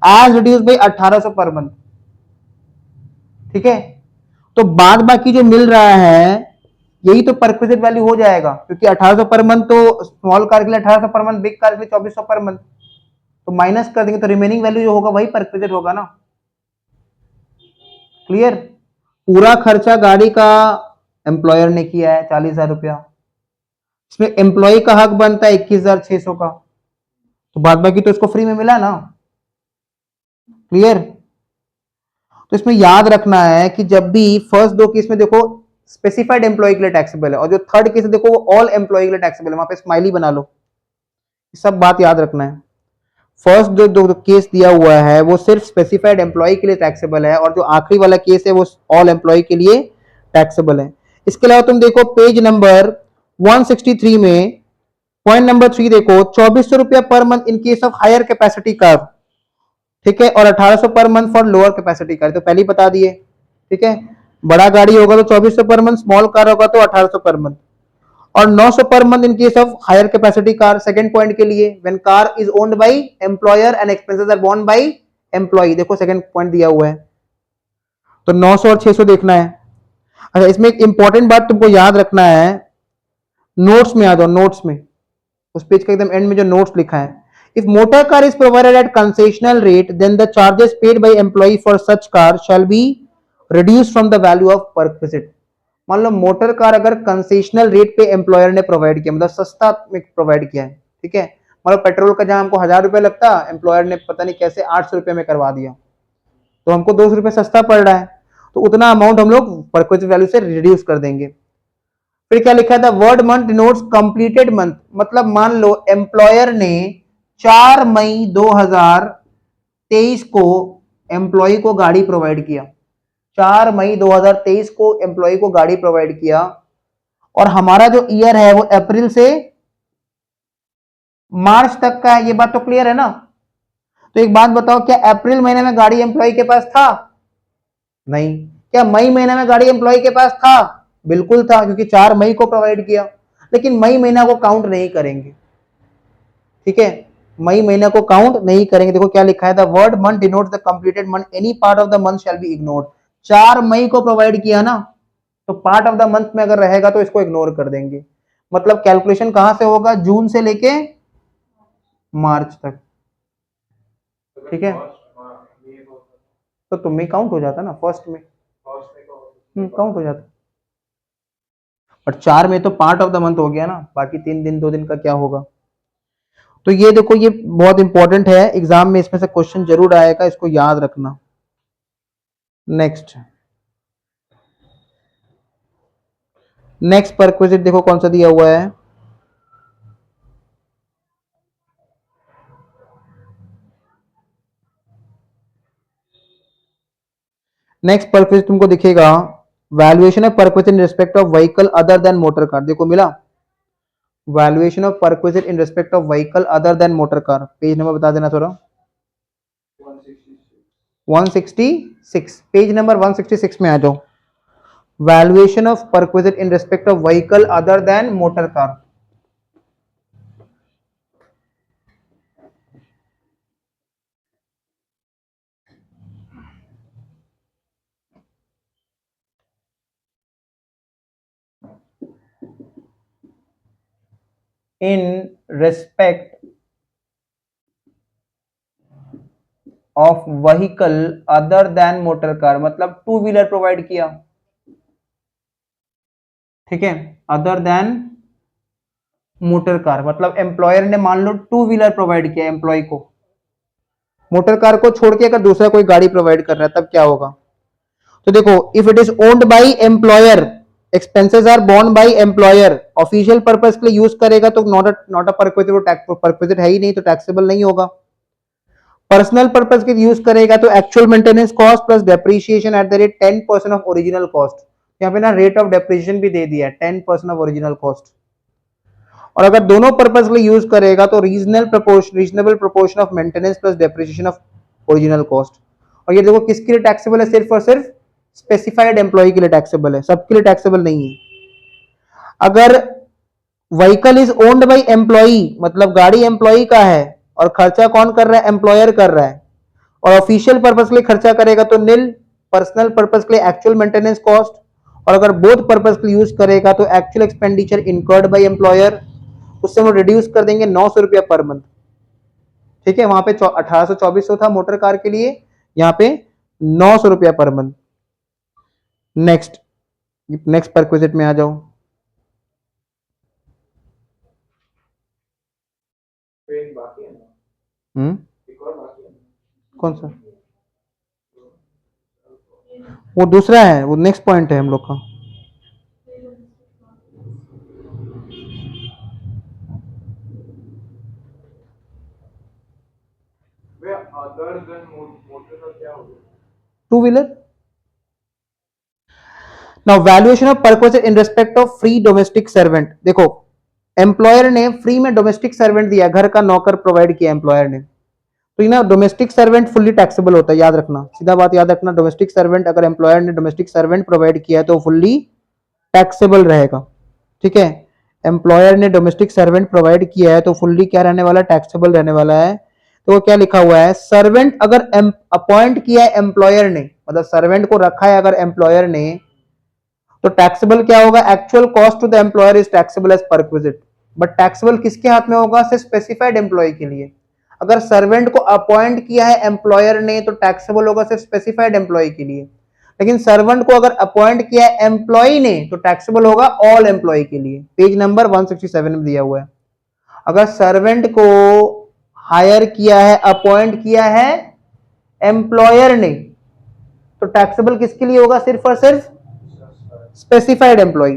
as reduce by 1800 per month, ठीक है। तो बाद बाकी जो मिल रहा है यही तो परक्विजिट वैल्यू हो जाएगा, क्योंकि 1800 पर मंथ तो स्मॉल कार के लिए 1800 पर मंथ, बिग कार के लिए 2400 पर मंथ, तो माइनस कर देंगे तो रिमेनिंग वैल्यू जो होगा वही परक्विजिट होगा ना। क्लियर? पूरा खर्चा गाड़ी का एम्प्लॉयर ने किया है 40,000 रुपया, इसमें एम्प्लॉय का हक बनता है 21,600 का, तो बाद बाकी तो इसको फ्री में मिला ना। क्लियर? तो इसमें याद रखना है कि जब भी फर्स्ट दो केस में देखो स्पेसिफाइड एम्प्लॉय के लिए टैक्सेबल है, और जो थर्ड केस है देखो वो ऑल एम्प्लॉय के लिए टैक्सेबल है, वहां पे स्माइली बना लो, सब बात याद रखना है। फर्स्ट जो दो केस दिया हुआ है वो सिर्फ स्पेसिफाइड एम्प्लॉय के लिए टैक्सेबल है, और जो आखिरी वाला केस है वो ऑल एम्प्लॉय के लिए टैक्सेबल है। इसके अलावा तुम देखो पेज नंबर 163 में पॉइंट नंबर 3 देखो, 2400 रुपया per month in case of higher capacity car, ठीक है, और 1800 per month for lower capacity car, तो पहले ही बता दिए, ठीक है। बड़ा गाड़ी होगा तो 2400 पर मंथ, स्मॉल कार होगा तो 1800 पर मंथ, और 900 per month in case of higher capacity car. Second point के लिए, when car is owned by employer and expenses are borne by employee, देखो सेकंड पॉइंट दिया हुआ है, तो 900 और 600 देखना है। अच्छा, इसमें एक इंपॉर्टेंट बात तुमको याद रखना है, नोट्स में आ जाओ, नोट्स में उस पेज के एकदम एंड में जो नोट्स लिखा है, if motor car is provided at concessional rate then the charges paid by employee for such car shall be reduce from the value of perquisite. मान लो मोटर कार अगर कंसेशनल रेट पे employer ने provide किया, मतलब सस्ता में provide किया है, ठीक है, मतलब पेट्रोल का जहां हमको 1000 रुपए लगता, एम्प्लॉयर ने पता नहीं कैसे 800 रुपए में करवा दिया, तो हमको 200 रुपए सस्ता पड़ रहा है, तो उतना अमाउंट हम लोग परक्विजिट वैल्यू से रिड्यूस कर देंगे। फिर क्या लिखा था, word month denotes completed month, मतलब मान लो एम्प्लॉयर ने 4 मई 2023 को एम्प्लॉय को गाड़ी प्रोवाइड किया, 4 मई 2023 को एम्प्लॉय को गाड़ी प्रोवाइड किया, और हमारा जो ईयर है वो अप्रैल से मार्च तक का है, ये बात तो क्लियर है ना। तो एक बात बताओ, क्या अप्रैल महीने में गाड़ी एम्प्लॉय के पास था? नहीं। क्या मई महीने में गाड़ी एम्प्लॉय के पास था? बिल्कुल था, क्योंकि 4 मई को प्रोवाइड किया, लेकिन मई महीना को काउंट नहीं करेंगे, ठीक है, मई महीना को काउंट नहीं करेंगे। देखो क्या लिखा है, the word month denotes the completed month, any part of the month shall be ignored. 4 मई को प्रोवाइड किया ना, तो पार्ट ऑफ द मंथ में अगर रहेगा तो इसको इग्नोर कर देंगे। मतलब कैलकुलेशन कहां से होगा, जून से लेके मार्च तक, ठीक है। तो तुम में काउंट हो जाता ना, फर्स्ट में काउंट हो जाता, और 4 में तो पार्ट ऑफ द मंथ हो गया ना, बाकी 3 दिन 2 दिन का क्या होगा। तो ये देखो, ये बहुत इंपॉर्टेंट है, एग्जाम में इसमें से क्वेश्चन जरूर आएगा, इसको याद रखना। नेक्स्ट परक्विजिट देखो कौन सा दिया हुआ है, नेक्स्ट परक्विजिट तुमको दिखेगा, valuation of perquisite in respect of vehicle other than motor car. देखो मिला, valuation of perquisite in respect of vehicle other than motor car, page number बता देना थोड़ा। 166, पेज नंबर 166 में आ जाओ। Valuation of perquisite in respect of vehicle other than motor car. In respect of vehicle other than motor car, मतलब 2 wheeler provide किया, ठीक है, other than motor car, मतलब एम्प्लॉयर ने मान लो 2 व्हीलर प्रोवाइड किया एम्प्लॉय को, मोटर कार को छोड़ के अगर दूसरा कोई गाड़ी प्रोवाइड कर रहा है तब क्या होगा। तो देखो, if it is owned by employer, expenses are borne by employer, official purpose के लिए यूज करेगा तो नॉट अ परक्विजिट, परक्विजिट है ही नहीं, तो टैक्सेबल नहीं होगा। पर्सनल पर्पस के यूज करेगा तो actual maintenance cost plus depreciation at the rate 10% of original cost, यहाँ पे ना रेट ऑफ डेप्रिसिएशन भी दे दिया है, 10% ऑफ ओरिजिनल कॉस्ट। और अगर दोनों पर्पस के लिए यूज करेगा तो reasonable proportion of maintenance plus depreciation of original cost. और ये देखो किसके लिए टैक्सेबल है, सिर्फ और सिर्फ स्पेसिफाइड एम्प्लॉय के लिए टैक्सेबल है, सबके लिए टैक्सेबल नहीं है। अगर vehicle is owned by employee, मतलब गाड़ी एम्प्लॉई का है और खर्चा कौन कर रहा है, एम्प्लॉयर कर रहा है, और ऑफिशियल पर्पस के लिए खर्चा करेगा तो नील, पर्सनल पर्पस के लिए एक्चुअल मेंटेनेंस कॉस्ट, और अगर बोथ पर्पस के लिए यूज करेगा तो actual expenditure incurred by employer, उससे हम रिड्यूस कर देंगे 900 रुपया पर मंथ, ठीक है, वहां पे 1800-2400 था मोटर कार के लिए, यहाँ पे 900 रुपया पर मंथ। नेक्स्ट परक्विजिट में आ जाओ। बाकी है ना, एक और बाकी है, कौन सा, वो दूसरा है, वो नेक्स्ट पॉइंट है हम लोग का। अदर देन मोटर का क्या हो गया, 2 wheeler. Now valuation of perquisite in respect of free domestic servant, देखो एम्प्लॉयर ने फ्री में डोमेस्टिक सर्वेंट दिया, घर का नौकर प्रोवाइड किया एम्प्लॉयर ने, तो ये ना डोमेस्टिक सर्वेंट फुल्ली टैक्सेबल होता है, याद रखना, सीधा बात याद रखना, डोमेस्टिक सर्वेंट अगर एम्प्लॉयर ने डोमेस्टिक सर्वेंट प्रोवाइड किया है तो फुल्ली टैक्सेबल रहेगा, ठीक है। एम्प्लॉयर ने डोमेस्टिक सर्वेंट प्रोवाइड किया है तो फुल्ली क्या रहने वाला, टैक्सेबल रहने वाला है। तो वो क्या लिखा हुआ है, सर्वेंट अगर अपॉइंट किया है एम्प्लॉयर ने, मतलब सर्वेंट को रखा है अगर एम्प्लॉयर ने, तो टैक्सेबल क्या होगा, actual cost to the employer is taxable as perquisite, but taxable किसके हाथ में होगा, सिर्फ स्पेसिफाइड एम्प्लॉय के लिए। अगर सर्वेंट को अपॉइंट किया है एम्प्लॉयर ने तो टैक्सेबल होगा सिर्फ स्पेसिफाइड एम्प्लॉय के लिए, लेकिन सर्वेंट को अगर अपॉइंट किया है एम्प्लॉय ने तो टैक्सेबल होगा ऑल एम्प्लॉय के लिए। पेज नंबर 167 में दिया हुआ है। अगर सर्वेंट को हायर किया है, अपॉइंट किया है एम्प्लॉयर ने, तो टैक्सेबल किसके लिए होगा? सिर्फ और सिर्फ स्पेसिफाइड एम्प्लॉय।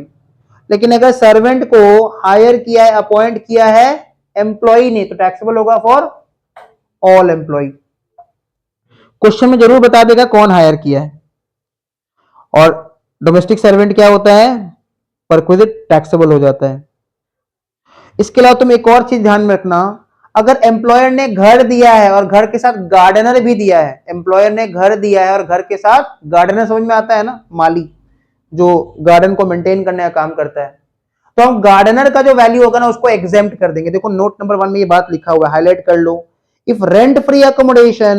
लेकिन अगर सर्वेंट को हायर किया है, अपॉइंट किया है एम्प्लॉय ने, तो टैक्सेबल होगा फॉर ऑल एम्प्लॉय। क्वेश्चन में जरूर बता देगा कौन हायर किया है। और डोमेस्टिक सर्वेंट क्या होता है? परक्विजिट टैक्सेबल हो जाता है। इसके अलावा तुम एक और चीज ध्यान में रखना, अगर एम्प्लॉयर ने घर दिया है और घर के साथ गार्डनर भी दिया है, एम्प्लॉयर ने घर दिया है और घर के साथ गार्डनर, समझ में आता है ना, माली जो गार्डन को मेंटेन करने का काम करता है, तो हम गार्डनर का जो वैल्यू होगा ना उसको एग्जेम्प्ट कर देंगे। देखो नोट नंबर 1 में ये बात लिखा हुआ है, हाईलाइट कर लो। If rent free accommodation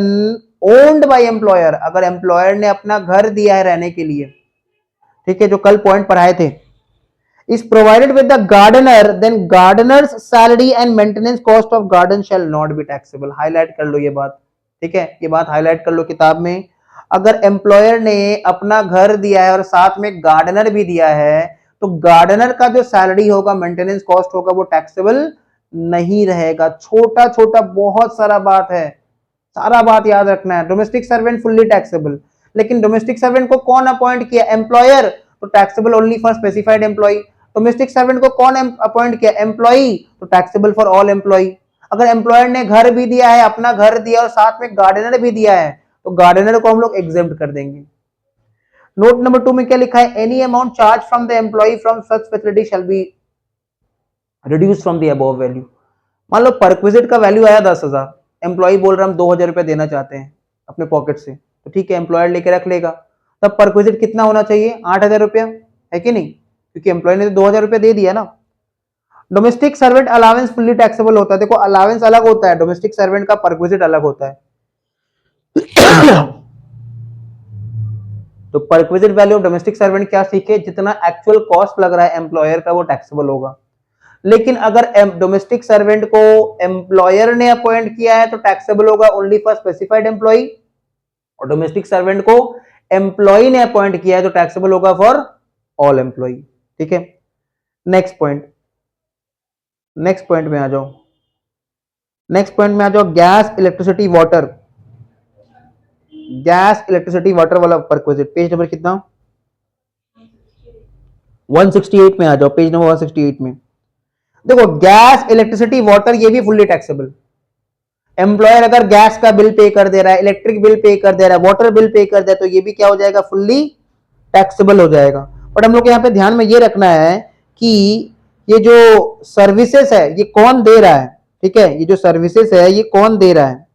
owned by employer, अगर एम्प्लॉयर ने अपना घर दिया है रहने के लिए, ठीक है, जो कल पॉइंट पढ़ाए थे, is provided with the gardener, then gardener's salary and maintenance cost of garden shall not be taxable। Highlight कर लो ये बात, ठीक है, ये बात हाईलाइट कर लो किताब में। अगर एम्प्लॉयर ने अपना घर दिया है और साथ में गार्डनर भी दिया है, तो गार्डनर का जो सैलरी होगा, मेंटेनेंस कॉस्ट होगा, वो टैक्सेबल नहीं रहेगा। छोटा छोटा बहुत सारा बात है, सारा बात याद रखना है। डोमेस्टिक सर्वेंट फुल्ली टैक्सेबल, लेकिन डोमेस्टिक सर्वेंट को कौन अपॉइंट किया? एम्प्लॉयर, तो taxable only for specified employee. Domestic servant को कौन अपॉइंट किया? एम्प्लॉय, तो टैक्सेबल फॉर ऑल एम्प्लॉय। अगर एम्प्लॉयर ने घर भी दिया है, अपना घर दिया और साथ में गार्डनर भी दिया है, तो गार्डनर को हम लोग एग्जेम्प्ट कर देंगे। नोट नंबर 2 में क्या लिखा है? Any amount charge from the employee from such facility shall be reduce from the above value. मान लो परक्विजिट का वैल्यू आया 10,000, एम्प्लॉय बोल रहा हम 2,000 रुपए देना चाहते हैं अपने पॉकेट से, तो ठीक है, एम्प्लॉयर लेके रख लेगा। तब परक्विजिट कितना होना चाहिए? 8,000 रुपया, है कि नहीं? क्योंकि एम्प्लॉय ने तो 2,000 रुपया दे दिया ना। Domestic servant allowance fully taxable होता है। देखो अलावेंस अलग होता है, डोमेस्टिक सर्वेंट का परक्विजिट अलग होता है। तो perquisite value of domestic servant क्या सीखे? जितना एक्चुअल कॉस्ट लग रहा है एम्प्लॉयर का, वो टैक्सेबल होगा। लेकिन अगर डोमेस्टिक सर्वेंट को एम्प्लॉयर ने अपॉइंट किया है, तो टैक्सेबल होगा ओनली फॉर स्पेसिफाइड एम्प्लॉय, और डोमेस्टिक सर्वेंट को एम्प्लॉय ने अपॉइंट किया है तो टैक्सेबल होगा फॉर ऑल एम्प्लॉय। ठीक है, नेक्स्ट पॉइंट, नेक्स्ट पॉइंट में आ जाओ, नेक्स्ट पॉइंट में आ जाओ। Gas electricity water, gas electricity water वाला परक्विजिट, पेज नंबर कितना? 168 में आ जाओ, पेज नंबर 168 में। देखो गैस इलेक्ट्रिसिटी वाटर ये भी फुल्ली टैक्सेबल। एम्प्लॉयर अगर गैस का बिल पे कर दे रहा है, इलेक्ट्रिक बिल पे कर दे रहा है, वाटर बिल पे कर दे रहा है, तो ये भी क्या हो जाएगा? फुल्ली टैक्सेबल हो जाएगा। बट हम लोग यहाँ पे ध्यान में ये रखना है कि ये जो सर्विसेज है ये कौन दे रहा है, ठीक है, ये जो सर्विसेज है ये कौन दे रहा है।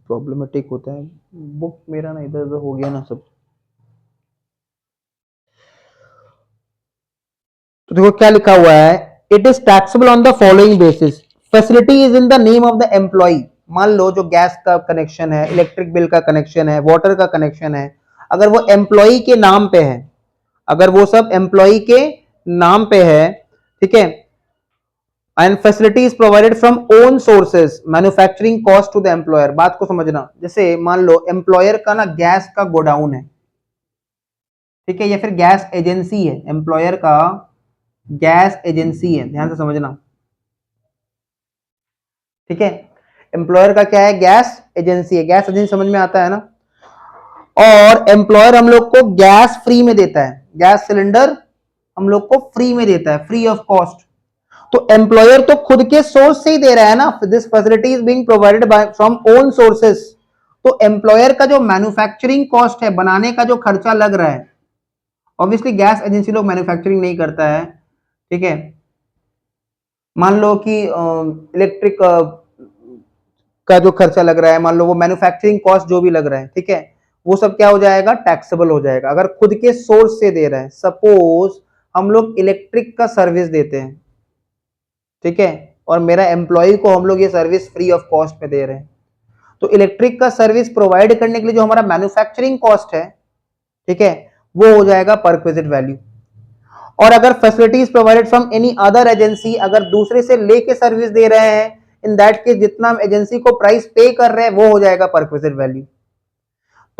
प्रॉब्लमेटिक होता है, बुक मेरा ना इधर उधर हो गया ना सब। तो देखो क्या लिखा हुआ है, it is taxable on the following basis. Facility is in the name of the employee. मान लो जो गैस का कनेक्शन है, इलेक्ट्रिक बिल का कनेक्शन है, वाटर का कनेक्शन है, अगर वो एम्प्लॉय के नाम पे है, अगर वो सब एम्प्लॉय के नाम पे है, ठीक है, and facility is provided from own sources, manufacturing cost to the employer. बात को समझना, जैसे मान लो एम्प्लॉयर का ना गैस का गोडाउन है, ठीक है, या फिर गैस एजेंसी है, एम्प्लॉयर का गैस एजेंसी है, ध्यान से समझना, ठीक है, एम्प्लॉयर का क्या है? गैस एजेंसी है। गैस एजेंसी समझ में आता है ना? और एम्प्लॉयर हम लोग को गैस फ्री में देता है, गैस सिलेंडर हम लोग को फ्री में देता है, फ्री ऑफ कॉस्ट। तो एम्प्लॉयर तो खुद के सोर्स से ही दे रहा है ना, this facility is being provided by from own sources. तो एम्प्लॉयर का जो मैन्युफैक्चरिंग कॉस्ट है, बनाने का जो खर्चा लग रहा है, ऑब्वियसली गैस एजेंसी लोग मैन्युफैक्चरिंग नहीं करता है, ठीक है। मान लो कि इलेक्ट्रिक का जो खर्चा लग रहा है, मान लो वो मैन्युफैक्चरिंग कॉस्ट जो भी लग रहा है, ठीक है, वो सब क्या हो जाएगा? टैक्सेबल हो जाएगा, अगर खुद के सोर्स से दे रहा है। सपोज हम लोग इलेक्ट्रिक का सर्विस देते हैं, ठीक है, और मेरा एम्प्लॉय को हम लोग ये सर्विस फ्री ऑफ कॉस्ट पे दे रहे हैं, तो इलेक्ट्रिक का सर्विस प्रोवाइड करने के लिए जो हमारा मैन्युफैक्चरिंग कॉस्ट है, ठीक है, वो हो जाएगा परक्विजिट वैल्यू। और अगर facilities provided from any other agency, अगर दूसरे से लेके सर्विस दे रहे हैं, इन दैट केस जितना हम एजेंसी को प्राइस पे कर रहे हैं वो हो जाएगा परक्विजिट वैल्यू।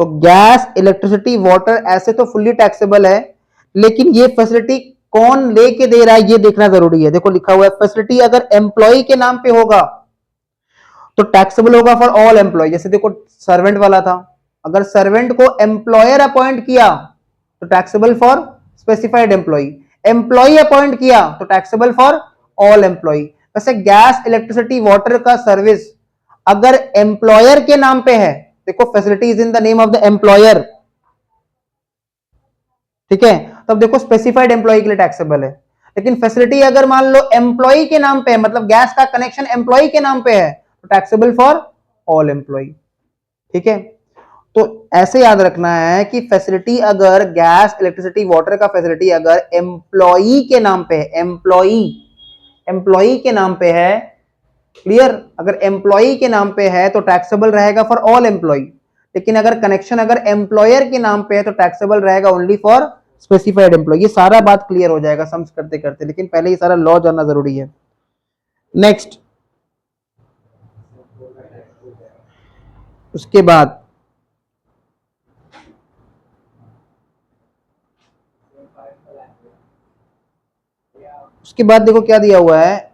तो गैस, इलेक्ट्रिसिटी, वाटर ऐसे तो फुल्ली टैक्सेबल है, लेकिन ये फैसिलिटी कौन लेके दे रहा है ये देखना जरूरी है। देखो लिखा हुआ है फैसिलिटी अगर एम्प्लॉय के नाम पे होगा तो टैक्सेबल होगा फॉर ऑल एम्प्लॉय। जैसे देखो सर्वेंट वाला था, अगर सर्वेंट को एम्प्लॉयर अपॉइंट किया तो taxable for specified employee, employee appoint किया तो टैक्सेबल फॉर ऑल एम्प्लॉय। वैसे गैस, इलेक्ट्रिसिटी, वाटर का सर्विस अगर एम्प्लॉयर के नाम पे है, देखो facility is in the name of the employer, ठीक है, तब देखो स्पेसिफाइड एम्प्लॉय के लिए टैक्सेबल है। लेकिन फैसिलिटी अगर मान लो एम्प्लॉय के नाम पे है, मतलब गैस का कनेक्शन एम्प्लॉय के नाम पे है, तो टैक्सेबल फॉर ऑल एम्प्लॉय, ठीक है। तो ऐसे याद रखना है कि फैसिलिटी अगर गैस, इलेक्ट्रिसिटी, वाटर का फैसिलिटी अगर एम्प्लॉई के नाम पे है, एम्प्लॉई के नाम पे है, क्लियर, अगर एम्प्लॉई के नाम पे है तो टैक्सेबल रहेगा फॉर ऑल एम्प्लॉई। लेकिन अगर कनेक्शन अगर एम्प्लॉयर के नाम पे है तो टैक्सेबल रहेगा ओनली फॉर स्पेसिफाइड एम्प्लॉय। ये सारा बात क्लियर हो जाएगा सम्स करते करते, लेकिन पहले ये सारा लॉ जानना जरूरी है। नेक्स्ट, उसके बाद देखो क्या दिया हुआ है,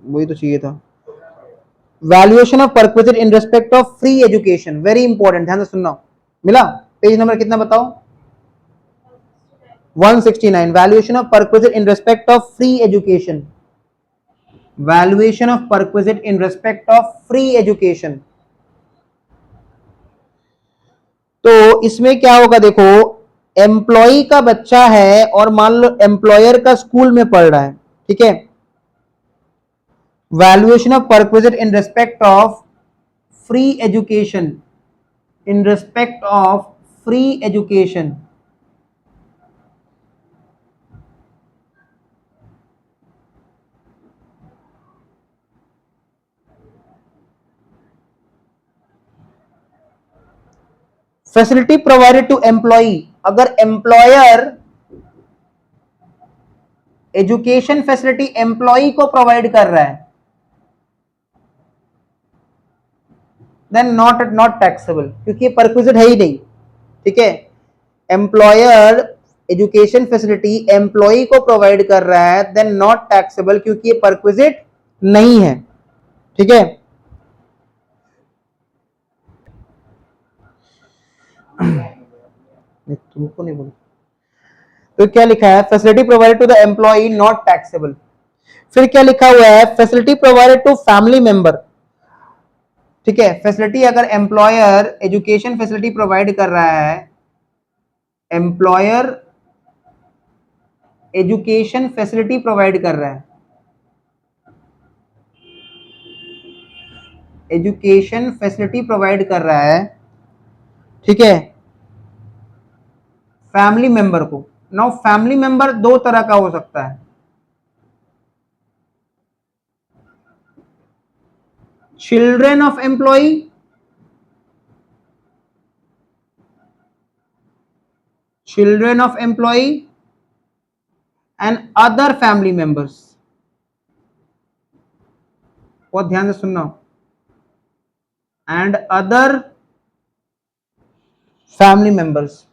वही तो चाहिए था, valuation of perquisite in respect of free education, very important, ध्यान से सुनना। मिला? पेज नंबर कितना बताओ? 169, valuation of perquisite in respect of free education, valuation of perquisite in respect of free education. तो इसमें क्या होगा, देखो एम्प्लॉय का बच्चा है और मान लो एम्प्लॉयर का स्कूल में पढ़ रहा है, ठीक है, valuation of perquisite in respect of free education, in respect of free education, facility provided to employee, अगर एम्प्लॉयर एजुकेशन फैसिलिटी एम्प्लॉय को प्रोवाइड कर रहा है देन नॉट टैक्सेबल, क्योंकि ये परक्विजिट है ही नहीं, ठीक है। एम्प्लॉयर एजुकेशन फैसिलिटी एम्प्लॉय को प्रोवाइड कर रहा है देन नॉट टैक्सेबल, क्योंकि ये परक्विजिट नहीं है, ठीक है। तुमको नहीं बोल, तो क्या लिखा है, facility provided to the employee not taxable. फिर क्या लिखा हुआ है, facility provided to family member, ठीक है, फैसिलिटी अगर एम्प्लॉयर एजुकेशन फैसिलिटी प्रोवाइड कर रहा है, एम्प्लॉयर एजुकेशन फैसिलिटी प्रोवाइड कर रहा है, एजुकेशन फैसिलिटी प्रोवाइड कर रहा है, ठीक है, फैमिली मेंबर को। नाउ फैमिली मेंबर दो तरह का हो सकता है, children of employee, children of employee and other family members. बहुत ध्यान से सुनना, and other family members.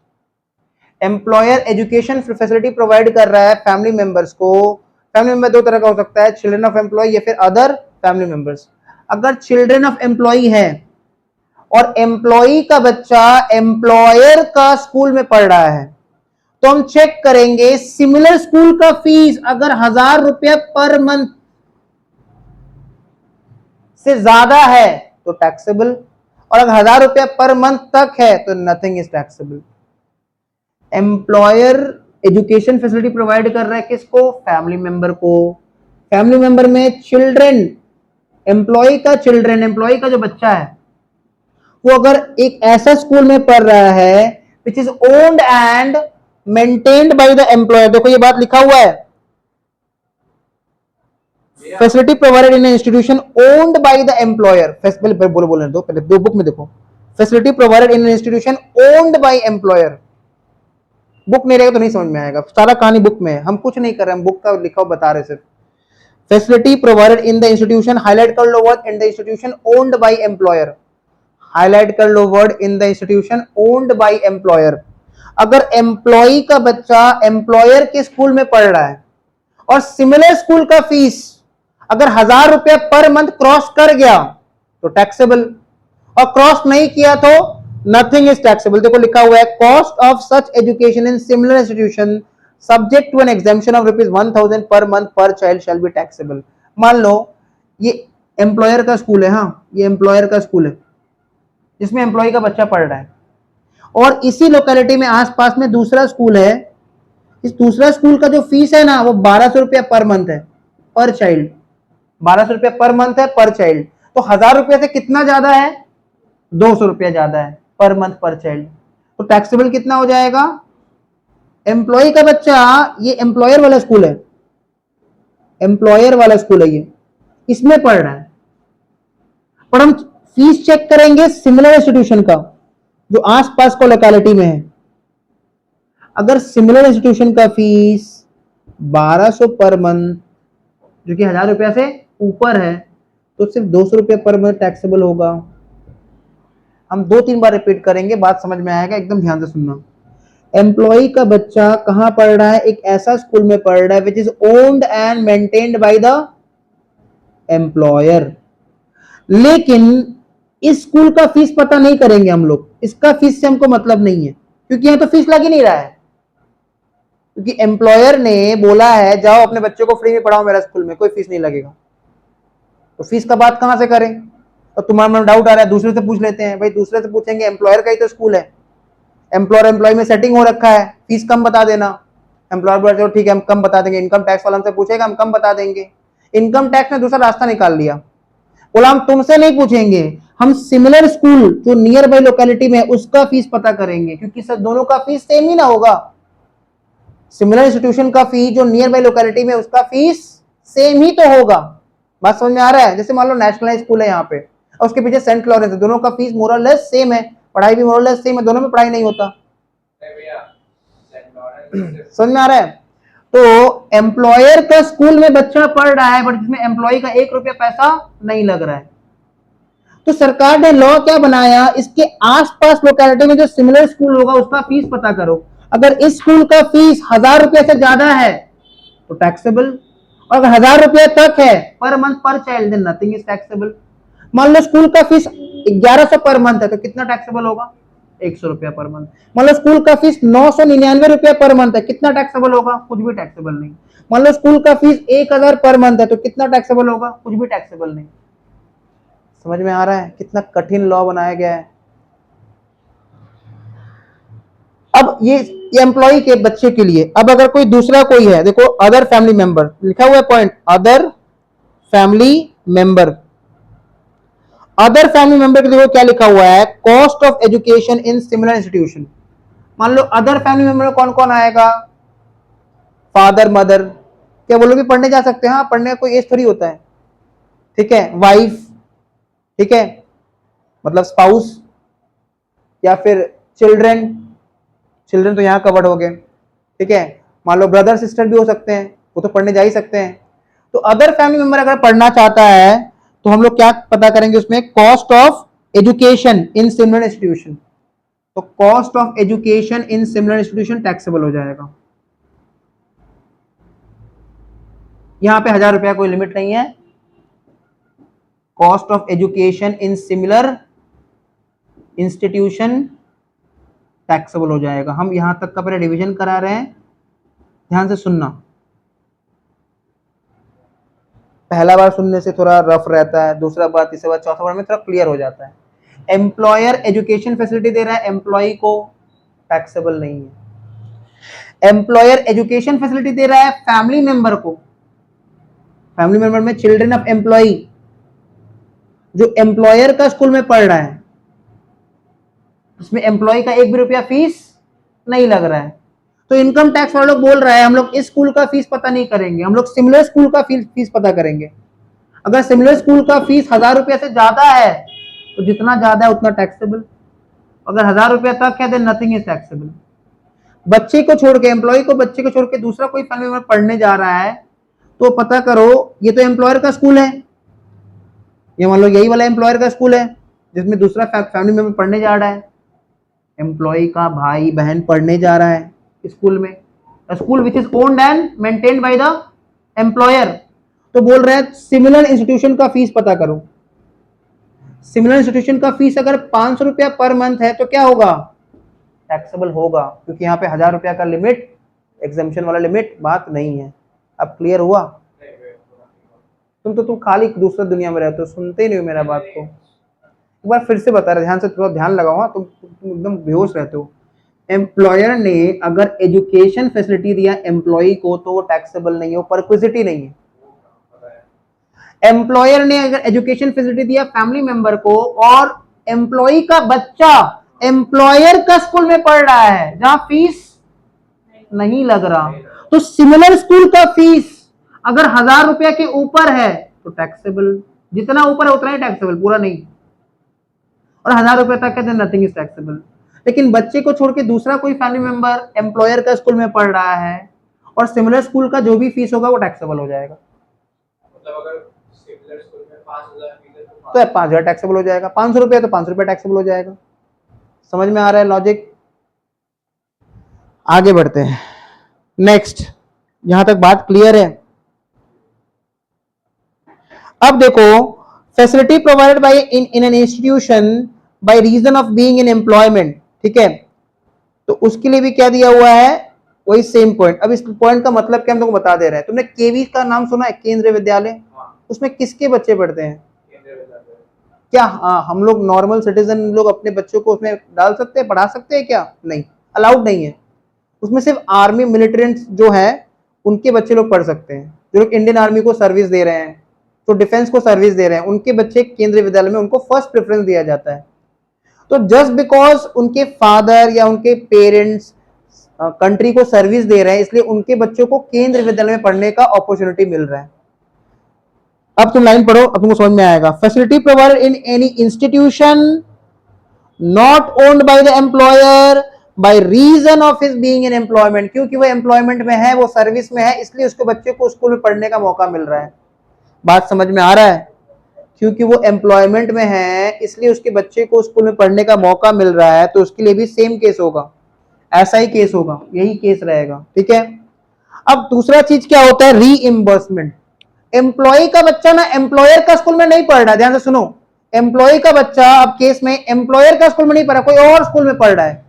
Employer education facility provide कर रहा है फैमिली मेंबर्स को, फैमिली मेंबर दो तरह का हो सकता है, चिल्ड्रन ऑफ एम्प्लॉय या फिर अदर फैमिली मेंबर्स। अगर चिल्ड्रन ऑफ एम्प्लॉय है और एम्प्लॉय का बच्चा एम्प्लॉयर का स्कूल में पढ़ रहा है, तो हम चेक करेंगे सिमिलर स्कूल का फीस अगर 1000 रुपया पर मंथ से ज्यादा है तो टैक्सेबल, और अगर 1000 रुपया पर मंथ तक है तो nothing is taxable. Employer education facility provide कर रहा है किसको, फैमिली मेंबर को। फैमिली मेंबर में चिल्ड्रन, एम्प्लॉय का चिल्ड्रन, एम्प्लॉय का जो बच्चा है वो अगर एक ऐसा स्कूल में पढ़ रहा है which is owned and maintained by the employer, देखो ये बात लिखा हुआ है, facility provided in institution owned by the employer, पहले बोलने दो, पहले दो बुक में देखो, facility provided in institution owned by employer. Book नहीं रहेगा तो नहीं समझ में आएगा, सारा कहानी बुक में है, हम कुछ नहीं कर रहे, हम बुक का लिखा बता रहे सिर्फ। Facility provided in the institution, highlight कर लो word, in the institution owned by employer, highlight कर लो word in the institution owned by employer. अगर एम्प्लॉय का बच्चा एम्प्लॉयर के स्कूल में पढ़ रहा है और सिमिलर स्कूल का फीस अगर 1000 रुपया पर मंथ क्रॉस कर गया तो टैक्सेबल, और क्रॉस नहीं किया तो नथिंग इज टैक्सेबल। देखो लिखा हुआ है cost of such education in similar institution subject to an exemption of ₹1000 per month per child shall be taxable. मान लो ये एम्प्लॉयर का स्कूल है, हाँ ये एम्प्लॉयर का स्कूल है जिसमें एम्प्लॉय का बच्चा पढ़ रहा है, और इसी लोकेलिटी में आसपास में दूसरा स्कूल है। इस दूसरा स्कूल का जो फीस है ना वो 1200 रुपया पर मंथ है पर चाइल्ड, 1200 रुपया पर मंथ है पर चाइल्ड। तो 1000 रुपया से कितना ज्यादा है, 200 रुपया ज्यादा है पर मंथ पर चाइल्ड। तो टैक्सेबल कितना हो जाएगा, एम्प्लॉय का बच्चा, ये एम्प्लॉयर वाला स्कूल है, एम्प्लॉयर वाला स्कूल है ये, इसमें पढ़ रहा है, पर हम फीस चेक करेंगे सिमिलर इंस्टीट्यूशन का जो आसपास को लोकेलिटी में है। अगर सिमिलर इंस्टीट्यूशन का फीस 1200 पर मंथ जो कि 1000 रुपया से ऊपर है तो सिर्फ 200 रुपया पर मंथ टैक्सेबल होगा। हम 2-3 बार रिपीट करेंगे, बात समझ में आएगा, एकदम ध्यान से सुनना। एम्प्लॉय का बच्चा कहां पढ़ रहा है, एक ऐसा स्कूल में पढ़ रहा है which is owned and maintained by the employer, लेकिन इस स्कूल का फीस पता नहीं करेंगे हम लोग, इसका फीस से हमको मतलब नहीं है क्योंकि यहां तो फीस लग ही नहीं रहा है, क्योंकि एम्प्लॉयर ने बोला है जाओ अपने बच्चों को फ्री में पढ़ाओ मेरा स्कूल में, कोई फीस नहीं लगेगा। तो फीस का बात कहां से करें। और तुम्हारे मन डाउट आ रहा है, दूसरे से पूछ लेते हैं। भाई दूसरे से पूछेंगे, एम्प्लॉयर का ही तो स्कूल है, एम्प्लॉयर एम्प्लॉय में सेटिंग हो रखा है, फीस कम बता देना। एम्प्लॉयर बोला ठीक है हम कम बता देंगे, इनकम टैक्स वाला हमसे पूछेगा हम कम बता देंगे। इनकम टैक्स ने दूसरा रास्ता निकाल लिया, बोला हम तुमसे नहीं पूछेंगे, हम सिमिलर स्कूल जो नियर बाई लोकेलिटी में उसका फीस पता करेंगे, क्योंकि सर दोनों का फीस सेम ही ना होगा। सिमिलर इंस्टीट्यूशन का फीस जो नियर बाई लोकेलिटी में उसका फीस सेम ही तो होगा। बात समझ में आ रहा है। जैसे मान लो नेशनल स्कूल है यहाँ पे और उसके पीछे सेंट लॉरेंस है, दोनों का फीस मोर और लेस सेम है, पढ़ाई भी मोर और लेस सेम है, दोनों में पढ़ाई नहीं होता। समझ में आ रहा है। तो एम्प्लॉयर का स्कूल में बच्चा पढ़ रहा है बट जिसमें एम्प्लॉय का 1 रुपया पैसा नहीं लग रहा है, तो सरकार ने लॉ क्या बनाया, इसके आसपास लोकेलिटी में जो सिमिलर स्कूल होगा उसका फीस पता करो। अगर इस स्कूल का फीस 1000 रुपया से ज्यादा है तो टैक्सेबल, और अगर 1000 रुपया तक है per month per child then nothing is taxable. मान लो स्कूल का फीस 1100 पर मंथ है तो कितना टैक्सेबल होगा, 100 रुपया पर मंथ। मान लो स्कूल का फीस 999 रुपया पर मंथ है, कितना टैक्सेबल होगा, कुछ भी टैक्सेबल नहीं। मान लो स्कूल का फीस 1000 पर मंथ है तो कितना टैक्सेबल होगा, कुछ भी टैक्सेबल नहीं। समझ में आ रहा है कितना कठिन लॉ बनाया गया है। अब ये एम्प्लॉय के बच्चे के लिए। अब अगर कोई दूसरा कोई है, देखो अदर फैमिली मेंबर लिखा हुआ है point, other family member. Other family member के लिए क्या लिखा हुआ है, cost of education in similar institution. मान लो अदर फैमिली मेंबर में कौन कौन आएगा, फादर मदर, क्या वो लोग भी पढ़ने जा सकते हैं, हाँ पढ़ने का कोई एज थोड़ी होता है, ठीक है, वाइफ, ठीक है, मतलब स्पाउस, या फिर चिल्ड्रन, चिल्ड्रन तो यहां कवर्ड हो गए, ठीक है। मान लो ब्रदर सिस्टर भी हो सकते हैं, वो तो पढ़ने जा ही सकते हैं। तो अदर फैमिली मेंबर अगर पढ़ना चाहता है तो हम लोग क्या पता करेंगे उसमें, cost of education in similar institution. तो cost of education in similar institution taxable हो जाएगा। यहां पे 1000 रुपया कोई लिमिट नहीं है, cost of education in similar institution taxable हो जाएगा। हम यहां तक का पहले रिवीजन करा रहे हैं, ध्यान से सुनना। पहला बार सुनने से थोड़ा रफ रहता है, दूसरा बार, तीसरा बार, चौथा बार में थोड़ा क्लियर हो जाता है। एम्प्लॉयर एजुकेशन फैसिलिटी दे रहा है एम्प्लॉय को, टैक्सेबल नहीं है। एम्प्लॉयर एजुकेशन फैसिलिटी दे रहा है फैमिली मेंबर को, फैमिली मेंबर में चिल्ड्रन ऑफ एम्प्लॉय जो एम्प्लॉयर का स्कूल में पढ़ रहा है, इसमें एम्प्लॉय का 1 भी रुपया फीस नहीं लग रहा है। तो इनकम टैक्स वाले लोग बोल रहा है हम लोग इस स्कूल का फीस पता नहीं करेंगे, हम लोग सिमिलर स्कूल का फीस पता करेंगे। अगर सिमिलर स्कूल का फीस 1000 रुपया से ज्यादा है तो जितना ज्यादा है उतना टैक्सेबल, अगर 1000 रुपया तक है देन नथिंग इज टैक्सेबल। बच्चे को छोड़ के, एम्प्लॉय को बच्चे को छोड़ के दूसरा कोई फैमिली मेंबर पढ़ने जा रहा है तो पता करो, ये तो एम्प्लॉयर का स्कूल है, ये मान लो यही वाला एम्प्लॉयर का स्कूल है, जिसमें दूसरा फैमिली मेंबर पढ़ने जा रहा है, एम्प्लॉय का भाई बहन पढ़ने जा रहा है स्कूल में, school which is owned and maintained by the employer. तो बोल रहे हैं सिमिलर इंस्टीट्यूशन का फीस पता करो। सिमिलर इंस्टीट्यूशन का फीस अगर 500 रुपया पर मंथ है तो क्या होगा, टैक्सेबल होगा, क्योंकि यहाँ पे 1000 रुपया का लिमिट, एग्जाम्पशन वाला लिमिट बात नहीं है। अब क्लियर हुआ? तुम खाली दूसरे दुनिया में रहते हो, सुनते ही नहीं हो मेरा बात को। एक बार फिर से बता रहे, ध्यान से थोड़ा ध्यान लगाओ, तुम एकदम बेहोश रहते हो। एम्प्लॉयर ने अगर एजुकेशन फैसिलिटी दिया एम्प्लॉय को तो वो टैक्सेबल नहीं है, वो परक्विजिटी नहीं है। एम्प्लॉयर ने अगर एजुकेशन फैसिलिटी दिया फैमिली मेंबर को और एम्प्लॉय का बच्चा एम्प्लॉयर का स्कूल में पढ़ रहा है जहां फीस नहीं लग रहा, तो सिमिलर स्कूल का फीस अगर 1000 रुपया के ऊपर है तो टैक्सेबल, जितना ऊपर है उतना ही टैक्सेबल, पूरा नहीं। और 1000 रुपए तक कहते हैं नथिंग इज टैक्सेबल। लेकिन बच्चे को छोड़ के दूसरा कोई फैमिली मेंबर एम्प्लॉयर का स्कूल में पढ़ रहा है और सिमिलर स्कूल का जो भी फीस होगा वो टैक्सेबल हो जाएगा। मतलब अगर सिमिलर स्कूल में 5000 फीस है तो 5000 टैक्सेबल हो जाएगा, 500 रुपया तो 500 रुपया टैक्सेबल हो जाएगा। समझ में आ रहा है लॉजिक? आगे बढ़ते हैं नेक्स्ट, यहां तक बात क्लियर है? अब देखो, facility provided by in an institution by reason of being in employment, ठीक है, तो उसके लिए भी क्या दिया हुआ है, वही सेम पॉइंट। अब इस पॉइंट का मतलब क्या हम तुमको बता दे रहे हैं। तुमने केवी का नाम सुना है, केंद्रीय विद्यालय? उसमें किसके बच्चे पढ़ते हैं? क्या हम लोग नॉर्मल सिटीजन लोग अपने बच्चों को उसमें डाल सकते हैं, पढ़ा सकते हैं क्या? नहीं, अलाउड नहीं है। उसमें सिर्फ आर्मी मिलिट्रेंट्स जो है उनके बच्चे लोग पढ़ सकते हैं, जो लोग इंडियन आर्मी को सर्विस दे रहे हैं, तो डिफेंस को सर्विस दे रहे हैं, उनके बच्चे केंद्रीय विद्यालय में उनको फर्स्ट प्रेफरेंस दिया जाता है। तो जस्ट बिकॉज उनके फादर या उनके पेरेंट्स कंट्री को सर्विस दे रहे हैं इसलिए उनके बच्चों को केंद्रीय विद्यालय में पढ़ने का अपॉर्चुनिटी मिल रहा है। अब तुम लाइन पढ़ो, अब तुमको समझ में आएगा। Facility provided in any institution not owned by the employer by reason of his being in employment, क्योंकि वो एम्प्लॉयमेंट में है, वो सर्विस में है, इसलिए उसके बच्चे को स्कूल में पढ़ने का मौका मिल रहा है। बात समझ में आ रहा है? क्योंकि वो एम्प्लॉयमेंट में है इसलिए उसके बच्चे को स्कूल में पढ़ने का मौका मिल रहा है, तो उसके लिए भी सेम केस होगा, ऐसा ही केस होगा, यही केस रहेगा, ठीक है। अब दूसरा चीज क्या होता है, रीइंबर्समेंट। एम्प्लॉय का बच्चा ना एम्प्लॉयर का स्कूल में नहीं पढ़ रहा, ध्यान से सुनो, एम्प्लॉय का बच्चा अब केस में एम्प्लॉयर का स्कूल में नहीं पढ़ रहा, कोई और स्कूल में पढ़ रहा है,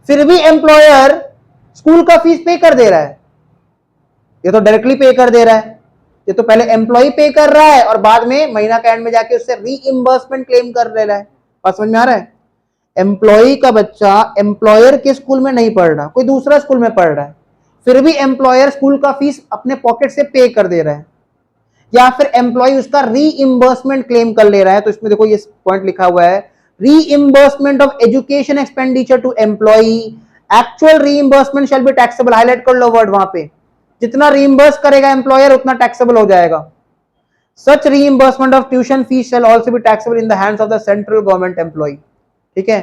फिर भी एम्प्लॉयर स्कूल का फीस पे कर दे रहा है। ये तो डायरेक्टली पे कर दे रहा है, ये तो पहले एम्प्लॉय पे कर रहा है और बाद में महीना के एंड में जाके उससे रीइंबर्समेंट क्लेम कर ले रहा है। बात समझ में आ रहा है? एम्प्लॉय का बच्चा एम्प्लॉयर के स्कूल में नहीं पढ़ रहा, कोई दूसरा स्कूल में पढ़ रहा है, फिर भी एम्प्लॉयर स्कूल का फीस अपने पॉकेट से पे कर दे रहा है, या फिर एम्प्लॉय उसका रीइंबर्समेंट क्लेम कर ले रहा है। तो इसमें देखो ये पॉइंट लिखा हुआ है, reimbursement of education expenditure to employee, actual reimbursement shall be taxable. Highlight कर लो वर्ड वहां पे, जितना रीइंबर्स करेगा एम्प्लॉयर उतना टैक्सेबल हो जाएगा। Such reimbursement of tuition fees shall also be taxable in the hands of the central government employee, ठीक है।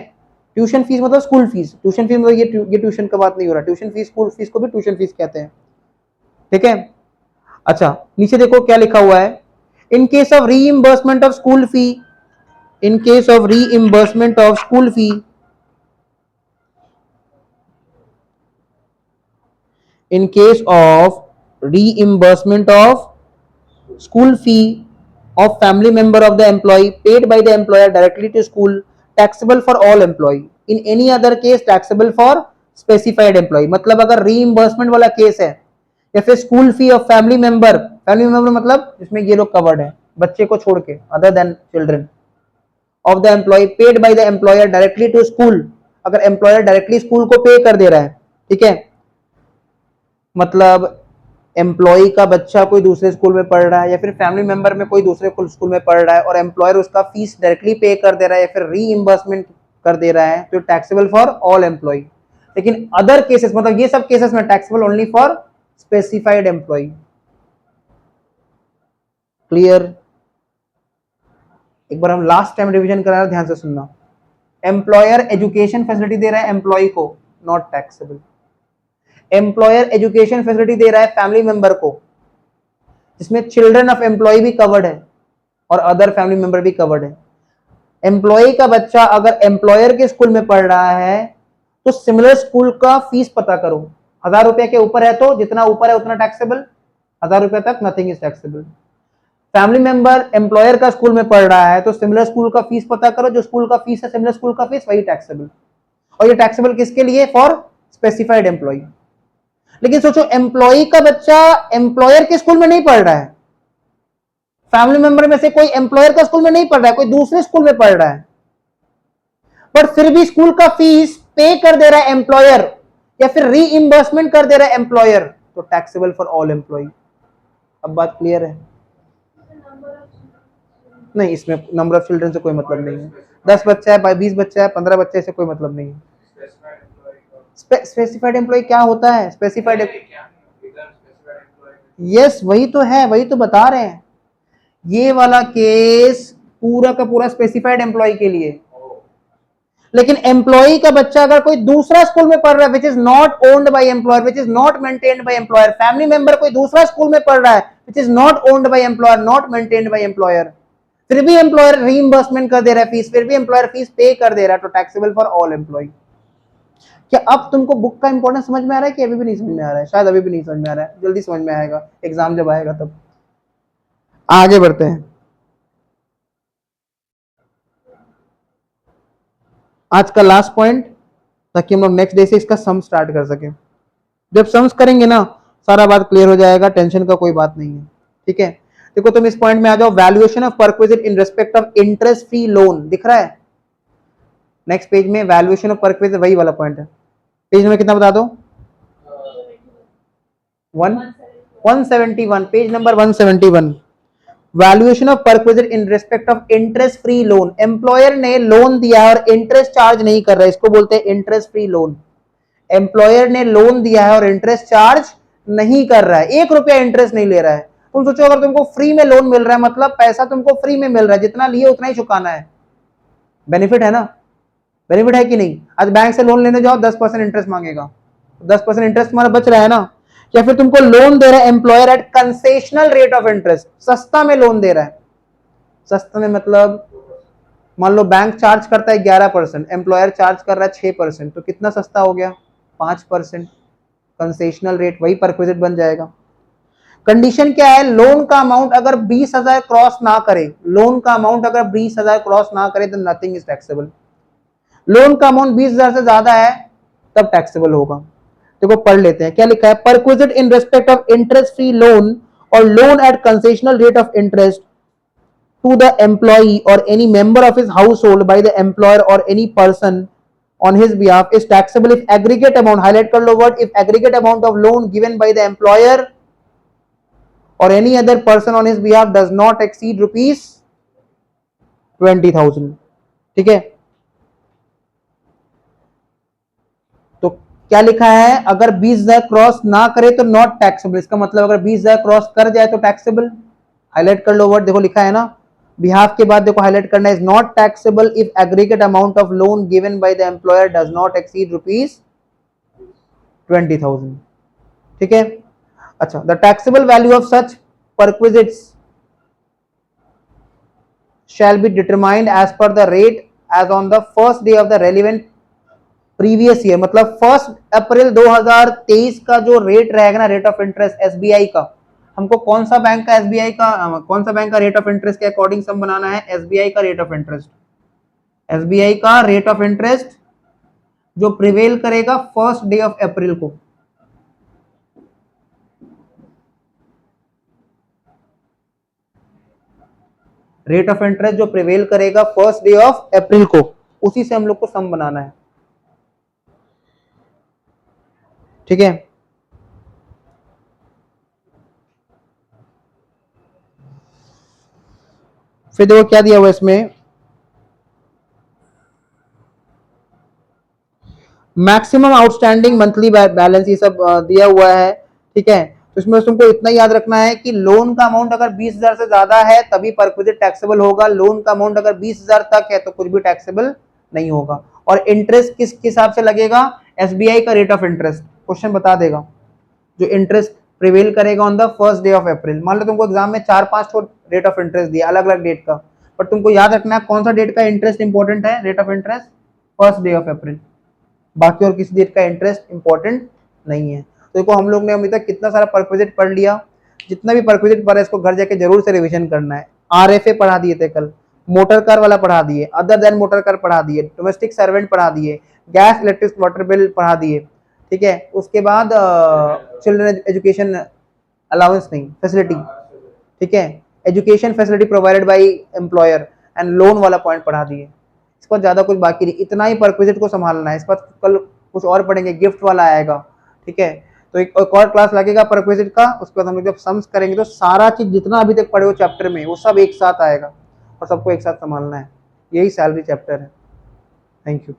ट्यूशन फीस मतलब स्कूल फीस, ट्यूशन फीस मतलब ये ट्यूशन का बात नहीं हो रहा, ट्यूशन फीस स्कूल फीस को भी ट्यूशन फीस कहते हैं, ठीक है। अच्छा नीचे देखो क्या लिखा हुआ है, इन case of reimbursement of school fee, in case of reimbursement of school fee, in case of reimbursement of school fee of family member of the employee paid by the employer directly to school, taxable for all employee, in any other case taxable for specified employee। मतलब अगर reimbursement वाला case है या फिर school fee of family member मतलब जिसमें ये लोग कवर्ड है बच्चे को छोड़ के, other than children of the employee paid by the employer directly to school, अगर एम्प्लॉयर डायरेक्टली स्कूल को पे कर दे रहा है, ठीक है, मतलब एम्प्लॉय का बच्चा कोई दूसरे स्कूल में पढ़ रहा है या फिर फैमिली मेंबर में कोई दूसरे स्कूल में पढ़ रहा है और एम्प्लॉयर उसका फीस डायरेक्टली पे कर दे रहा है या फिर रीइंबर्समेंट कर दे रहा है, तो टैक्सेबल फॉर ऑल एम्प्लॉय। लेकिन अदर केसेस मतलब ये सब केसेस में taxable only for specified employee. Clear? एक बार हम लास्ट टाइम रिवीजन करा रहे हैं, ध्यान से सुनना। एम्प्लॉयर एजुकेशन फैसिलिटी दे रहा है एम्प्लॉय को, not taxable. Employer education facility दे रहा है फैमिली मेंबर को, जिसमें चिल्ड्रन ऑफ एम्प्लॉय भी कवर्ड है और अदर फैमिली मेंबर भी कवर्ड है, एम्प्लॉय का बच्चा अगर एम्प्लॉयर के स्कूल में पढ़ रहा है तो सिमिलर स्कूल का फीस पता करो। 1000 रुपए के ऊपर है तो जितना ऊपर है उतना टैक्सेबल, 1000 रुपए तक nothing is taxable. Family member employer का स्कूल में पढ़ रहा है तो सिमिलर स्कूल का फीस पता करो, जो स्कूल का फीस है सिमिलर स्कूल का फीस वही टैक्सेबल। और ये टैक्सेबल किसके लिए? For specified employee. लेकिन सोचो एम्प्लॉय का बच्चा एम्प्लॉयर के स्कूल में नहीं पढ़ रहा है, फैमिली मेंबर में से कोई एम्प्लॉयर का स्कूल में नहीं पढ़ रहा है, कोई दूसरे स्कूल में पढ़ रहा है, बट फिर भी स्कूल का फीस पे कर दे रहा है एम्प्लॉयर या फिर रीइंबर्समेंट कर दे रहा है एम्प्लॉयर, तो टैक्सेबल फॉर ऑल एम्प्लॉय। अब बात क्लियर है? नहीं, इसमें नंबर ऑफ चिल्ड्रन से कोई मतलब नहीं है। 10 बच्चा है, 20 बच्चा है, 15 बच्चे से कोई मतलब नहीं है। स्पेसिफाइड एम्प्लॉय क्या होता है? स्पेसिफाइड, यस वही तो है, वही तो बता रहे हैं। ये वाला केस पूरा का पूरा स्पेसिफाइड एम्प्लॉय के लिए। लेकिन एम्प्लॉय का बच्चा अगर कोई दूसरा स्कूल में पढ़ रहा है which is not owned by employer, which is not maintained by employer, family member कोई दूसरा स्कूल में पढ़ रहा है which is not owned by employer, not maintained by employer, फिर भी एम्प्लॉयर रीइंबर्समेंट कर दे रहा है फीस, फिर भी एम्प्लॉयर फीस पे कर दे रहा है, तो टैक्सेबल फॉर ऑल एम्प्लॉय। क्या अब तुमको बुक का इंपॉर्टेंस समझ में आ रहा है कि अभी भी नहीं समझ में आ रहा है? शायद अभी भी नहीं समझ में आ रहा है, जल्दी समझ में आएगा एग्जाम जब आएगा तब। आगे बढ़ते हैं। आज का लास्ट पॉइंट, ताकि हम लोग नेक्स्ट डे से इसका सम स्टार्ट कर सकें। जब सम्स करेंगे ना सारा बात क्लियर हो जाएगा, टेंशन का कोई बात नहीं है। ठीक है, देखो तुम इस पॉइंट में आ जाओ, valuation of perquisite in respect of interest free loan दिख रहा है नेक्स्ट पेज में। वैल्यूएशन ऑफ परक्विजिट वही वाला पॉइंट है। पेज नंबर कितना बता दो? 171, page number 171। Valuation of perquisite in respect of interest free loan. Employer ने लोन दिया है और इंटरेस्ट चार्ज नहीं कर रहा है, इसको बोलते हैं इंटरेस्ट फ्री लोन। एम्प्लॉयर ने लोन दिया है और इंटरेस्ट चार्ज नहीं कर रहा है, 1 रुपया इंटरेस्ट नहीं ले रहा है। तुम सोचो अगर तुमको फ्री में लोन मिल रहा है, मतलब पैसा तुमको फ्री में मिल रहा है, जितना लिए उतना ही चुकाना है, बेनिफिट है ना? बेनिफिट है कि नहीं? आज बैंक से लोन लेने जाओ 10% इंटरेस्ट मांगेगा, 10% इंटरेस्ट तुम्हारा बच रहा है ना। या फिर तुमको लोन दे रहा है employer at concessional rate of interest, सस्ता में लोन दे रहा है। सस्ता में मतलब मान लो बैंक चार्ज करता है 11%, एम्प्लॉयर चार्ज कर रहा है 6%, तो कितना सस्ता हो गया? 5%। कंसेशनल रेट वही परक्विजिट बन जाएगा। कंडीशन क्या है? लोन का अमाउंट अगर 20,000 क्रॉस ना करे, लोन का अमाउंट अगर 20,000 क्रॉस ना करे तो नथिंग इज टैक्सेबल। लोन का अमाउंट 20,000 से ज्यादा है तब टैक्सेबल होगा। देखो पढ़ लेते हैं क्या लिखा है। Perquisite in respect of interest free loan और loan at concessional rate of interest to the employee or any member of his household by the employer or any person on his behalf is taxable if aggregate amount, highlight कर लो word, if aggregate amount of loan given by the employer or any other person on his behalf does not exceed rupees 20,000। ठीक है, तो क्या लिखा है? अगर 20,000 cross ना करे तो नॉट टैक्सेबल, इसका मतलब अगर 20,000 क्रॉस कर जाए तो टैक्सेबल। हाईलाइट कर लो वर्ड, देखो लिखा है ना बिहाफ के बाद, देखो हाईलाइट करना, is not taxable if aggregate amount of loan given by the employer does not exceed rupees 20,000। ठीक है, अच्छा, the taxable value of such perquisites shall be determined as per the rate as on the first day of the relevant previous year। मतलब 1 अप्रैल 2023 का जो rate रहेगा ना, rate of interest SBI का, हमको कौन सा बैंक का एसबीआई का कौन सा बैंक का रेट ऑफ इंटरेस्ट के अकॉर्डिंग सम बनाना है? एसबीआई का रेट ऑफ इंटरेस्ट। एसबीआई का रेट ऑफ इंटरेस्ट जो प्रिवेल करेगा फर्स्ट डे ऑफ अप्रैल को। रेट ऑफ इंटरेस्ट जो प्रिवेल करेगा फर्स्ट डे ऑफ अप्रैल को, उसी से हम लोग को सम बनाना है। ठीक है, फिर देखो क्या दिया हुआ इसमें, मैक्सिमम आउटस्टैंडिंग मंथली बैलेंस, ये सब दिया हुआ है। ठीक है, तो इसमें तुमको इतना याद रखना है कि लोन का अमाउंट अगर 20,000 से ज्यादा है तभी परक्विजिट टैक्सेबल होगा, लोन का अमाउंट अगर 20,000 तक है तो कुछ भी टैक्सेबल नहीं होगा। और इंटरेस्ट किस हिसाब से लगेगा? एसबीआई का रेट ऑफ इंटरेस्ट क्वेश्चन बता देगा, जो इंटरेस्ट प्रिवेल करेगा on the first day of April. मान लो तुमको एग्जाम में 4-5 रेट ऑफ इंटरेस्ट दिया अलग अलग डेट का, पर तुमको याद रखना है कौन सा डेट का इंटरेस्ट इंपॉर्टेंट है, rate of interest 1st day of April, बाकी और किसी डेट का इंटरेस्ट इंपॉर्टेंट नहीं है। तो देखो हम लोग ने अभी तक कितना सारा परक्विजिट पढ़ लिया, जितना भी परक्विजिट पढ़ा है इसको घर जाके जरूर से रिवीजन करना है। RFA पढ़ा दिए थे कल, मोटर कार वाला पढ़ा दिए, अदर देन मोटर कार पढ़ा दिए, डोमेस्टिक सर्वेंट पढ़ा दिए, गैस इलेक्ट्रिक वाटर बिल पढ़ा दिए, ठीक है। उसके बाद चिल्ड्रन एजुकेशन अलाउंस नहीं फैसिलिटी, ठीक है, education facility provided bye employer and loan वाला पॉइंट पढ़ा दिए। इसके बाद ज्यादा कुछ बाकी नहीं, इतना ही परक्विजिट को संभालना है। इसके बाद कल कुछ और पढ़ेंगे, गिफ्ट वाला आएगा, ठीक है। तो एक और क्लास लगेगा परक्विजिट का, उसके बाद हम लोग जब सम्स करेंगे तो सारा चीज जितना अभी तक पढ़े हो चैप्टर में वो सब एक साथ आएगा और सबको एक साथ संभालना है। यही सैलरी चैप्टर है। Thank you.